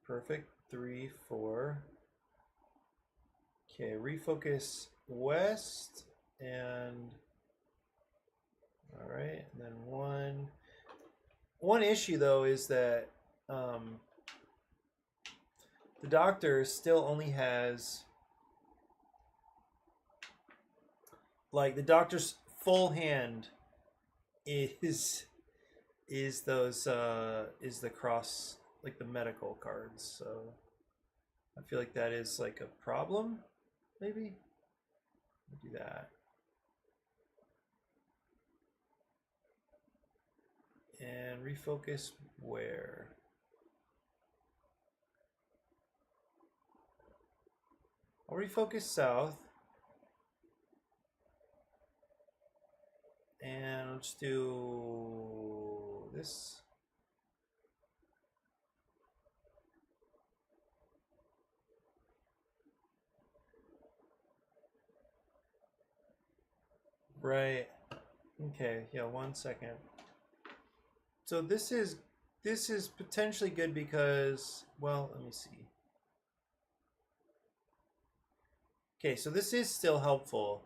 Perfect. 3, 4. Okay, refocus west and all right, and then 1. One issue though is that the doctor still only has, like, the doctor's full hand is those is the cross, like the medical cards. So I feel like that is like a problem, maybe. Do that. And refocus where? I'll refocus south. And I'll just do this. Right. Okay, yeah, 1 second. So this is potentially good because, well, let me see. Okay, so this is still helpful.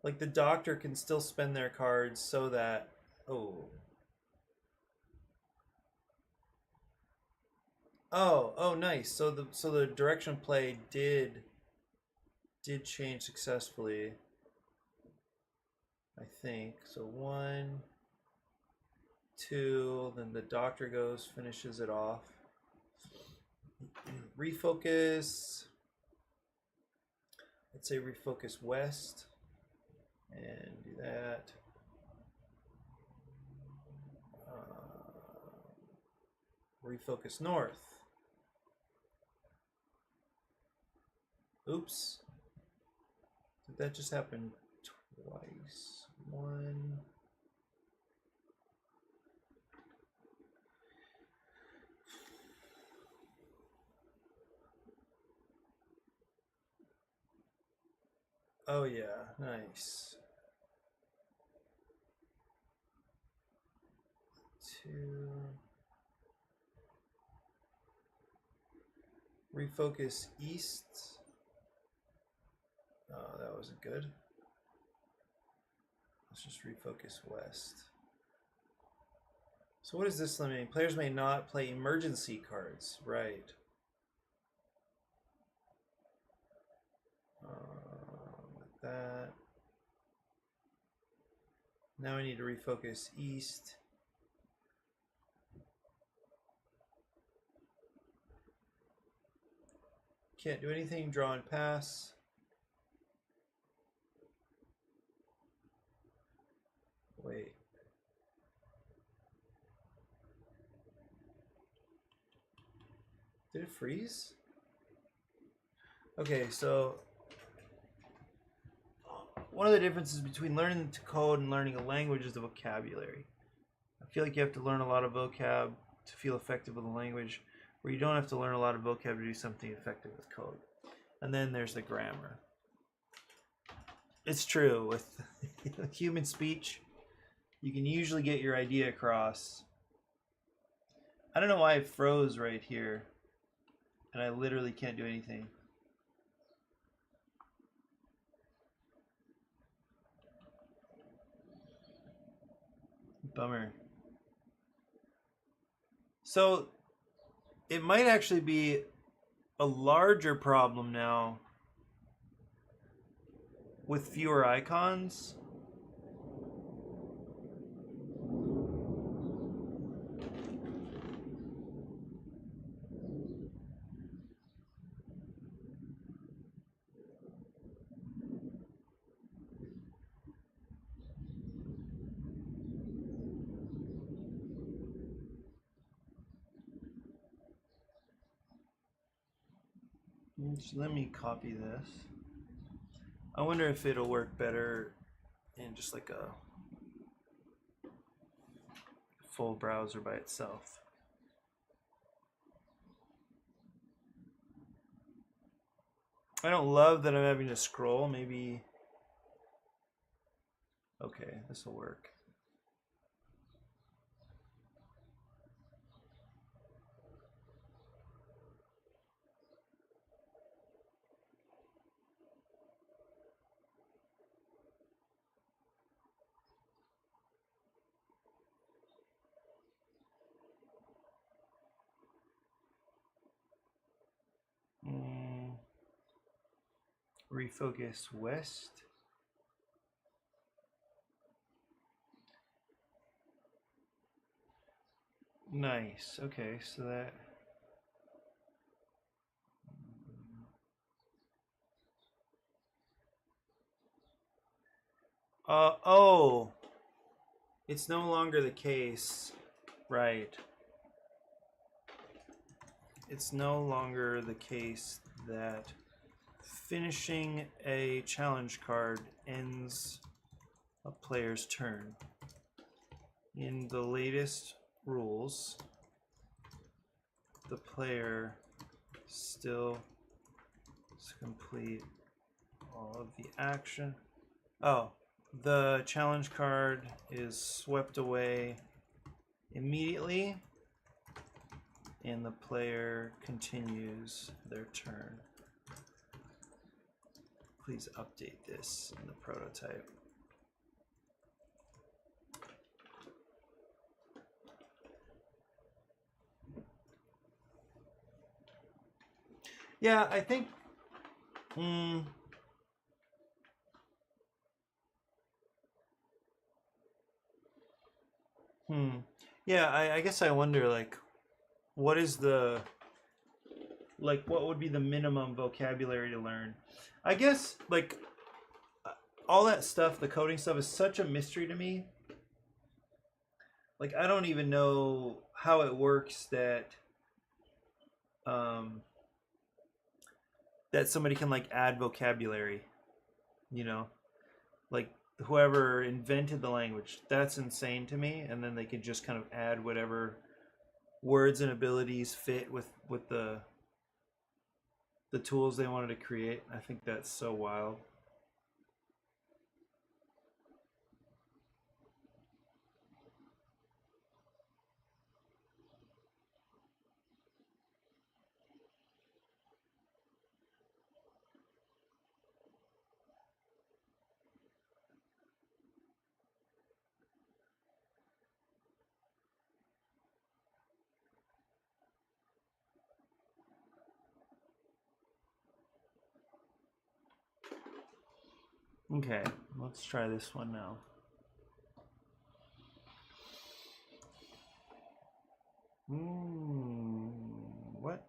Like, the doctor can still spend their cards so that, oh, nice. So the direction of play did change successfully, I think. So 1, 2, then the doctor goes, finishes it off. Refocus. Let's say refocus west and do that. Refocus north. Oops. Did that just happen twice? 1. Oh yeah, nice. 2. Refocus east. Oh, that wasn't good. Let's just refocus west. So what is this limiting? Players may not play emergency cards. Right. Like that. Now we need to refocus east. Can't do anything, draw and pass. Wait. Did it freeze? Okay, so one of the differences between learning to code and learning a language is the vocabulary. I feel like you have to learn a lot of vocab to feel effective with a language, where you don't have to learn a lot of vocab to do something effective with code. And then there's the grammar. It's true, with human speech, you can usually get your idea across. I don't know why it froze right here, and I literally can't do anything. Bummer. So it might actually be a larger problem now with fewer icons. Let me copy this. I wonder if it'll work better in just like a full browser by itself. I don't love that I'm having to scroll. Maybe. Okay, this will work. Refocus west. Nice. Okay, so that. Oh, it's no longer the case, right? It's no longer the case that finishing a challenge card ends a player's turn. In the latest rules, the player still complete all of the action. Oh, the challenge card is swept away immediately, and the player continues their turn. Please update this in the prototype. Yeah, I think. Yeah, I guess I wonder, like, what is the, like, what would be the minimum vocabulary to learn? I guess, like, all that stuff, the coding stuff, is such a mystery to me. Like, I don't even know how it works that, that somebody can, like, add vocabulary, you know? Like, whoever invented the language, that's insane to me. And then they could just kind of add whatever words and abilities fit with the tools they wanted to create. I think that's so wild. Okay, let's try this one now. What?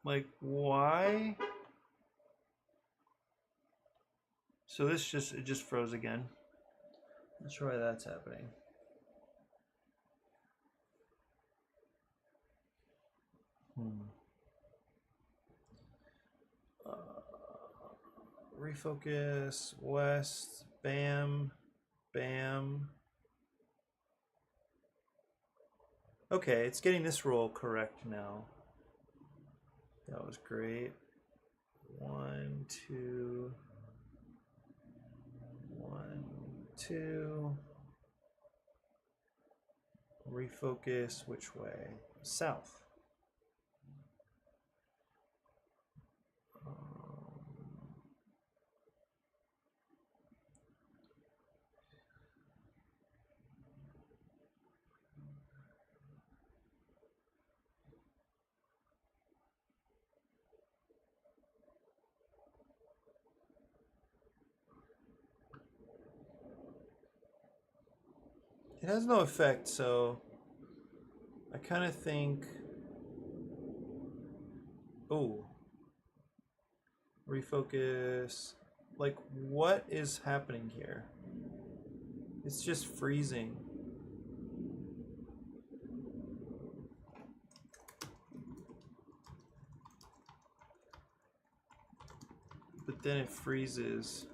Like, why? So this it just froze again. Not sure why that's happening. Refocus, west, bam, bam. Okay, it's getting this roll correct now. That was great. 1, 2, 1, 2. Refocus, which way? South. It has no effect, so I kind of think. Oh. Refocus. Like, what is happening here? It's just freezing. But then it freezes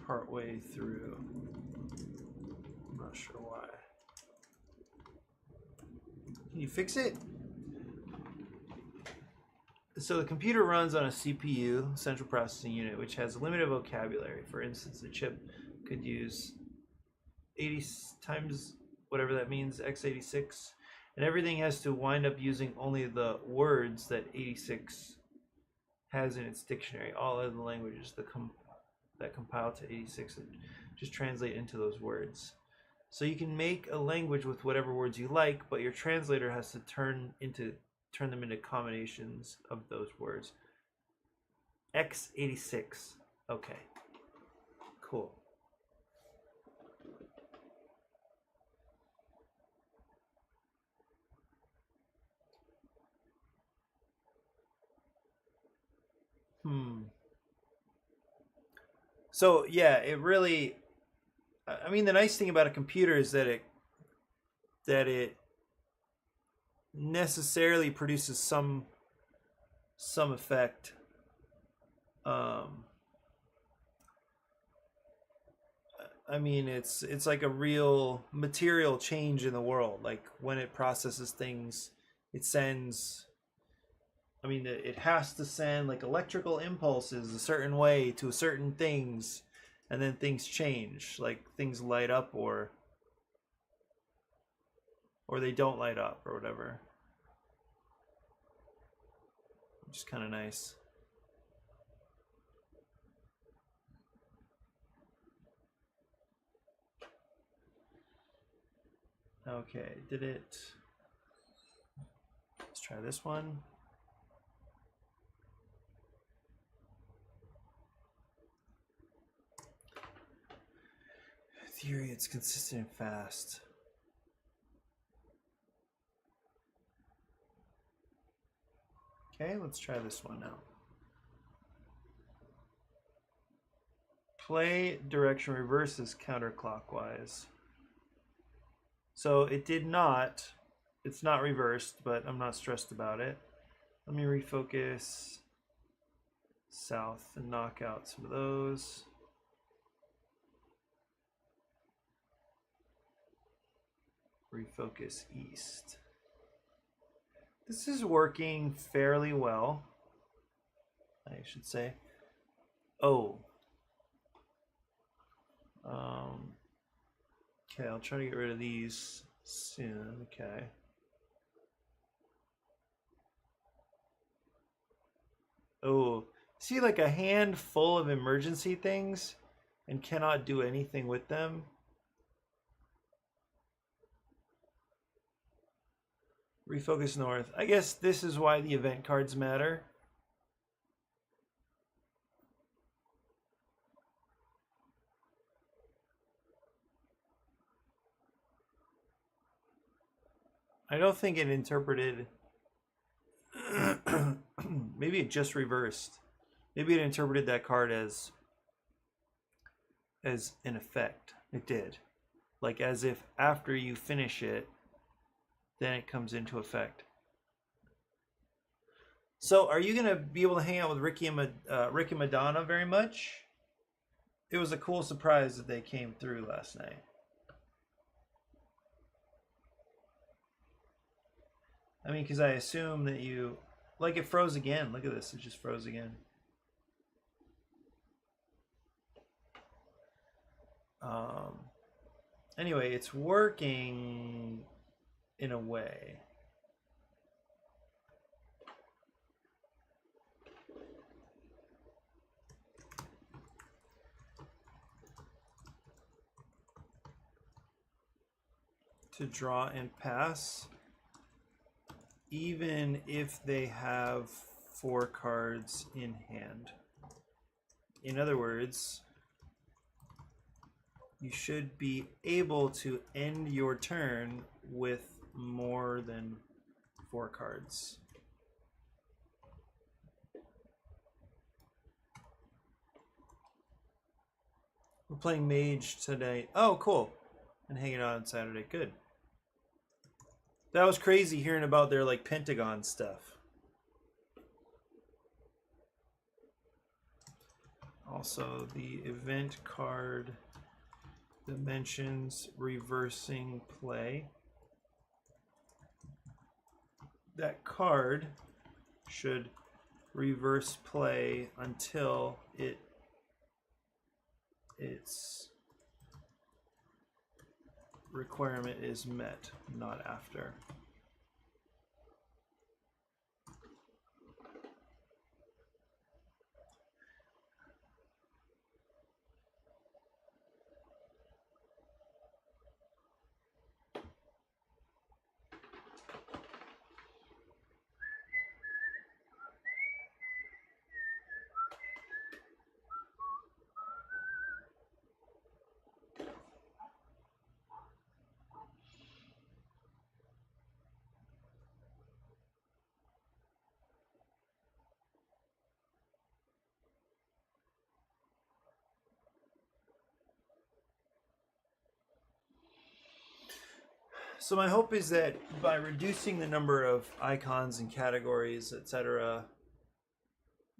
partway through. I'm not sure why. Can you fix it? So the computer runs on a CPU, central processing unit, which has a limited vocabulary. For instance, the chip could use 80 times whatever that means, x86, and everything has to wind up using only the words that 86 has in its dictionary. All other languages that compile to 86 just translate into those words. So you can make a language with whatever words you like, but your translator has to turn them into combinations of those words. x86. Okay. Cool. So yeah, it really. I mean, the nice thing about a computer is that it necessarily produces some effect. I mean, it's like a real material change in the world. Like when it processes things, it sends. I mean, it has to send like electrical impulses a certain way to certain things, and then things change. Like things light up or they don't light up or whatever. Which is kind of nice. Okay, did it. Let's try this one. Theory, it's consistent and fast. Okay, let's try this one now. Play direction reverses counterclockwise. So it did not, it's not reversed, but I'm not stressed about it. Let me refocus south and knock out some of those. Refocus east. This is working fairly well, I should say. Oh. Okay, I'll try to get rid of these soon. Okay. Oh, see, like a handful of emergency things and cannot do anything with them. Refocus north. I guess this is why the event cards matter. I don't think it interpreted. Maybe it just reversed. Maybe it interpreted that card as an effect. It did. Like as if after you finish it, then it comes into effect. So are you going to be able to hang out with Ricky and Madonna very much? It was a cool surprise that they came through last night. I mean, because I assume that you... Like, it froze again. Look at this. It just froze again. Anyway, it's working in a way. To draw and pass, even if they have 4 cards in hand. In other words, you should be able to end your turn with more than 4 cards. We're playing Mage today. Oh, cool. And hanging out on Saturday. Good. That was crazy hearing about their like Pentagon stuff. Also, the event card that mentions reversing play. That card should reverse play until its requirement is met, not after. So my hope is that by reducing the number of icons and categories, etc.,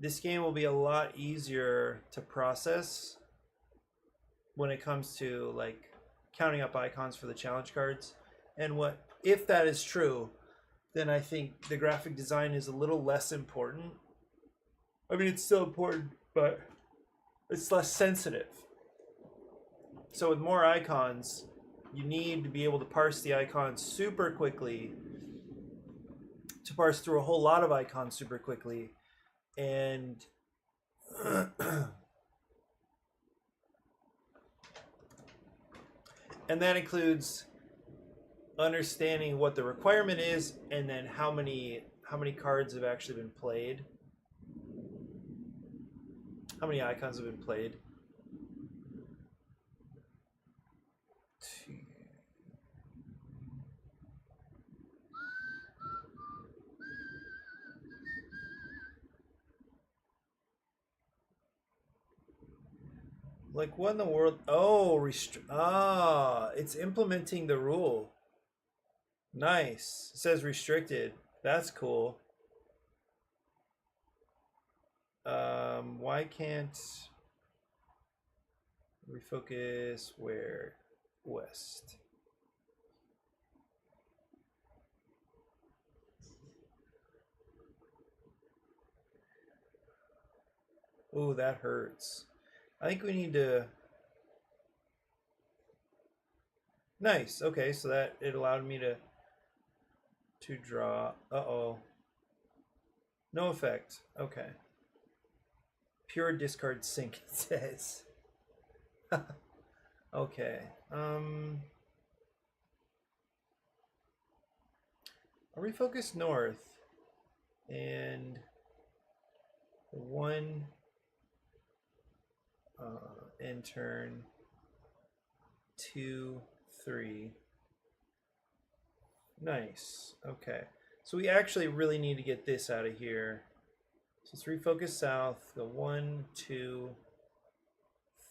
this game will be a lot easier to process when it comes to like counting up icons for the challenge cards. And if that is true, then I think the graphic design is a little less important. I mean, it's still important, but it's less sensitive. So with more icons, you need to be able to parse the icons super quickly, to parse through a whole lot of icons super quickly. And and that includes understanding what the requirement is and then how many cards have actually been played. How many icons have been played? Like, what in the world? Oh, it's implementing the rule. Nice. It says restricted. That's cool. Why can't refocus where? West. Oh, that hurts. I think we need to. Nice. Okay, so that it allowed me to draw. Uh-oh. No effect. Okay. Pure discard sync, it says. Okay. I'll refocus north and one end turn 2, 3. Nice. Okay. So we actually really need to get this out of here. So let's refocus south. Go 1, 2,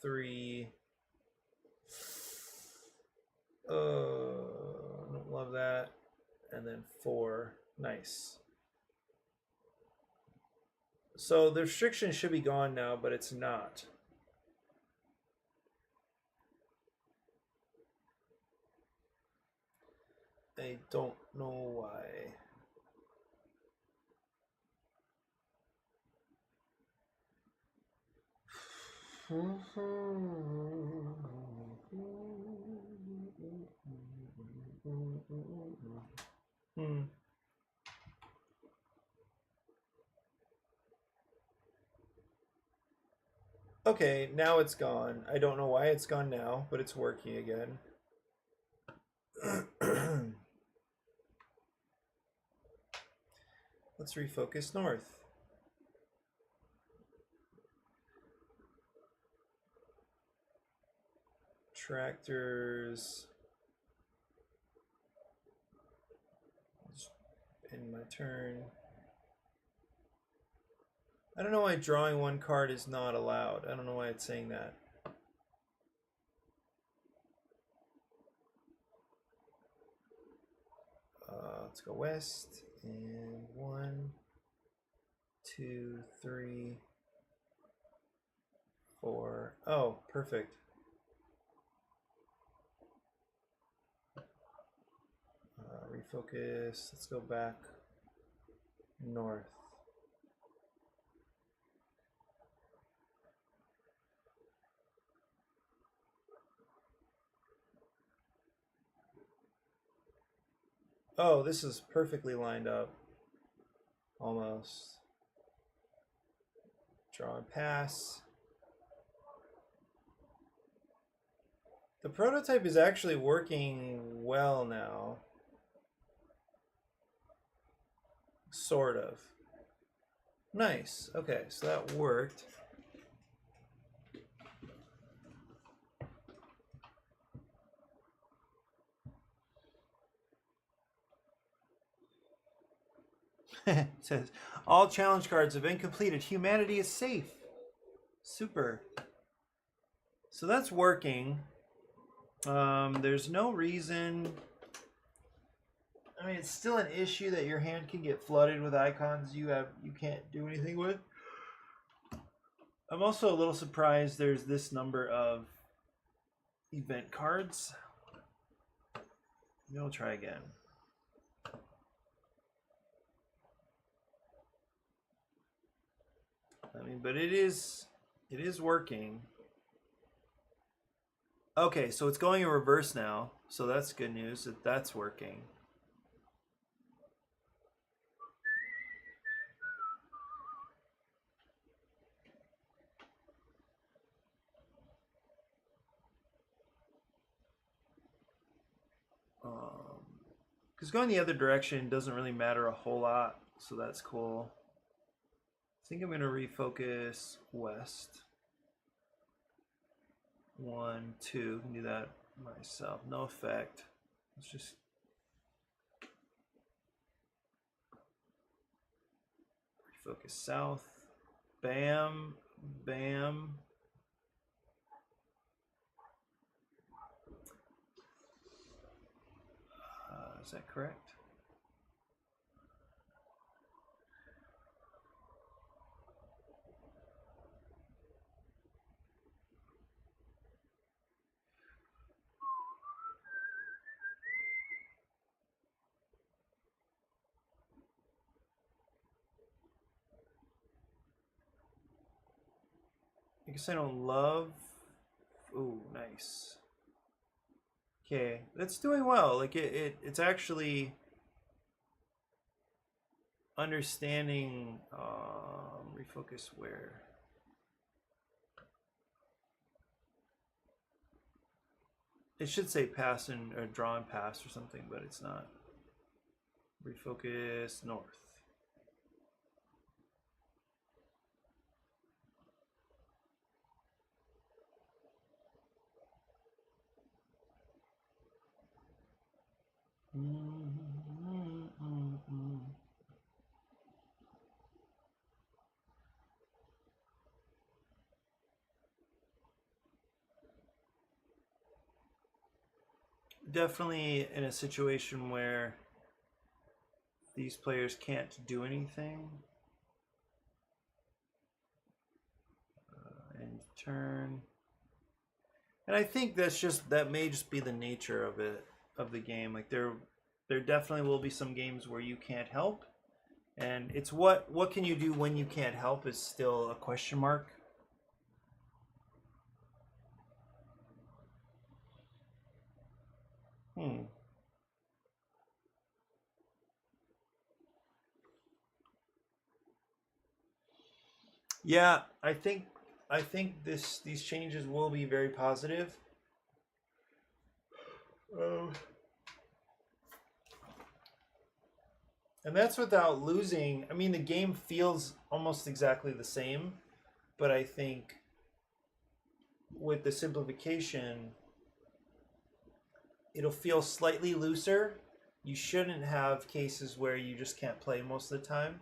3. I don't love that. And then 4. Nice. So the restriction should be gone now, but it's not. I don't know why. Okay, now it's gone. I don't know why it's gone now, but it's working again. Let's refocus north. Tractors. In my turn. I don't know why drawing one card is not allowed. I don't know why it's saying that. Let's go west. And 1, 2, 3, 4. Oh, perfect. Refocus. Let's go back north. Oh, this is perfectly lined up. Almost. Draw and pass. The prototype is actually working well now. Sort of. Nice. Okay, so that worked. It says, all challenge cards have been completed. Humanity is safe. Super. So that's working. There's no reason. I mean, it's still an issue that your hand can get flooded with icons you can't do anything with. I'm also a little surprised there's this number of event cards. Maybe we'll try again. I mean, but it is working. Okay, so it's going in reverse now. So that's good news that that's working. Because going the other direction doesn't really matter a whole lot, so that's cool. I think I'm going to refocus west. 1, 2, can do that myself. No effect. Let's just refocus south. Bam, bam. Is that correct? I guess I don't love. Ooh, nice. Okay, that's doing well. Like it's actually understanding. Refocus where. It should say pass and or draw and pass or something, but it's not. Refocus north. Definitely in a situation where these players can't do anything. End turn. And I think that may just be the nature of it, of the game. Like there definitely will be some games where you can't help, and it's what can you do when you can't help is still a question mark. Yeah, I think these changes will be very positive. Um, and that's without losing. I mean, the game feels almost exactly the same, but I think with the simplification, it'll feel slightly looser. You shouldn't have cases where you just can't play most of the time.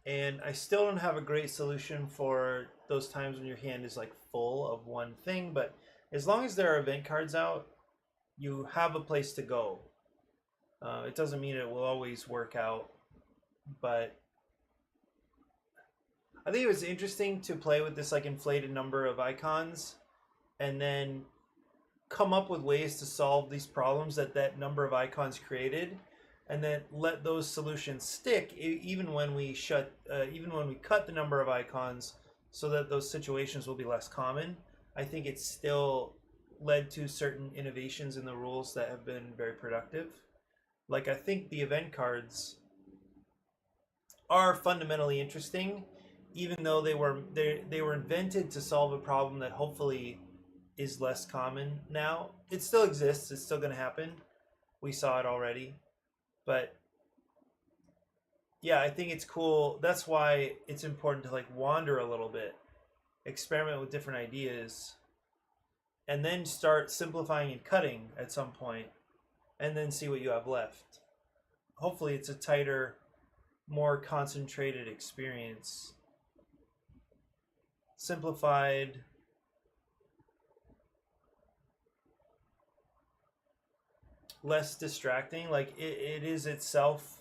And I still don't have a great solution for those times when your hand is like full of one thing, but as long as there are event cards out, you have a place to go. It doesn't mean it will always work out, but I think it was interesting to play with this like inflated number of icons and then come up with ways to solve these problems that number of icons created, and then let those solutions stick even when we cut the number of icons so that those situations will be less common. I think it's still led to certain innovations in the rules that have been very productive. Like I think the event cards are fundamentally interesting, even though they were invented to solve a problem that hopefully is less common now. It still exists. It's still going to happen. We saw it already. But yeah, I think it's cool. That's why it's important to like wander a little bit, experiment with different ideas, and then start simplifying and cutting at some point, and then see what you have left. Hopefully it's a tighter, more concentrated experience. Simplified, less distracting. Like it is itself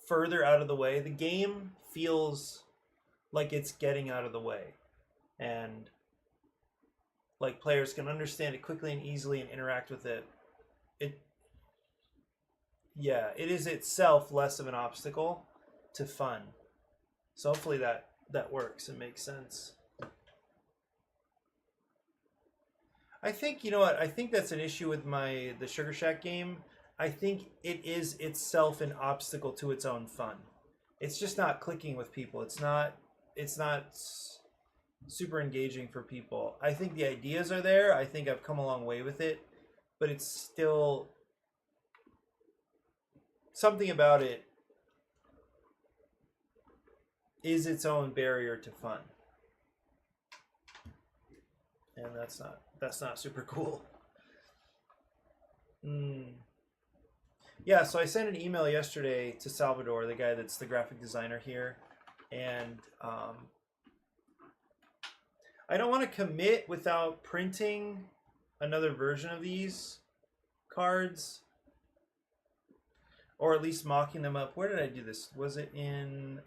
further out of the way. The game feels like it's getting out of the way, and like players can understand it quickly and easily and interact with it. It is itself less of an obstacle to fun. So hopefully that works and makes sense. I think, you know what, I think that's an issue with the Sugar Shack game. I think it is itself an obstacle to its own fun. It's just not clicking with people. It's not super engaging for people. I think the ideas are there. I think I've come a long way with it, but it's still something about it is its own barrier to fun. And that's not super cool. Yeah, so I sent an email yesterday to Salvador, the guy that's the graphic designer here, and I don't want to commit without printing another version of these cards, or at least mocking them up. Where did I do this? Was it in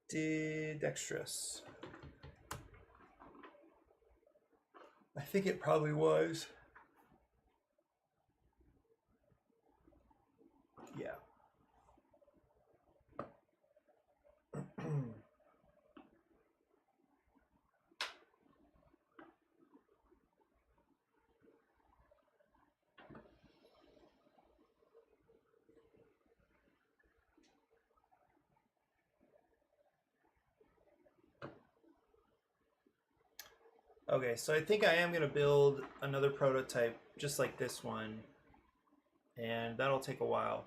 Dexterous? I think it probably was. Yeah. Okay, so I think I am going to build another prototype just like this one, and that'll take a while.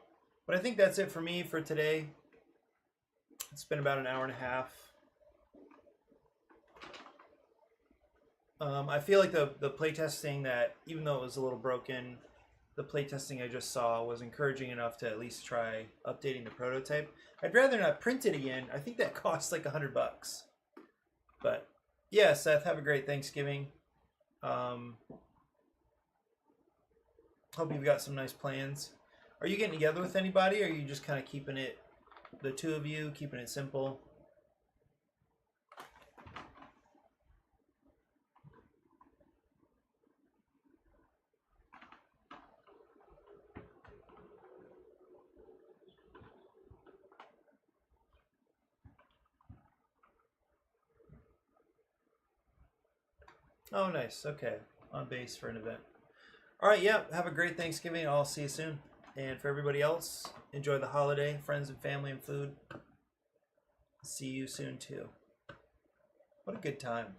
But I think that's it for me for today. It's been about an hour and a half. I feel like the playtesting that, even though it was a little broken, the playtesting I just saw was encouraging enough to at least try updating the prototype. I'd rather not print it again. I think that costs like $100. But yeah, Seth, have a great Thanksgiving. Hope you've got some nice plans. Are you getting together with anybody, or are you just kind of keeping it, the two of you, keeping it simple? Oh, nice. Okay. On base for an event. All right. Yeah. Have a great Thanksgiving. I'll see you soon. And for everybody else, enjoy the holiday, friends and family and food. See you soon, too. What a good time.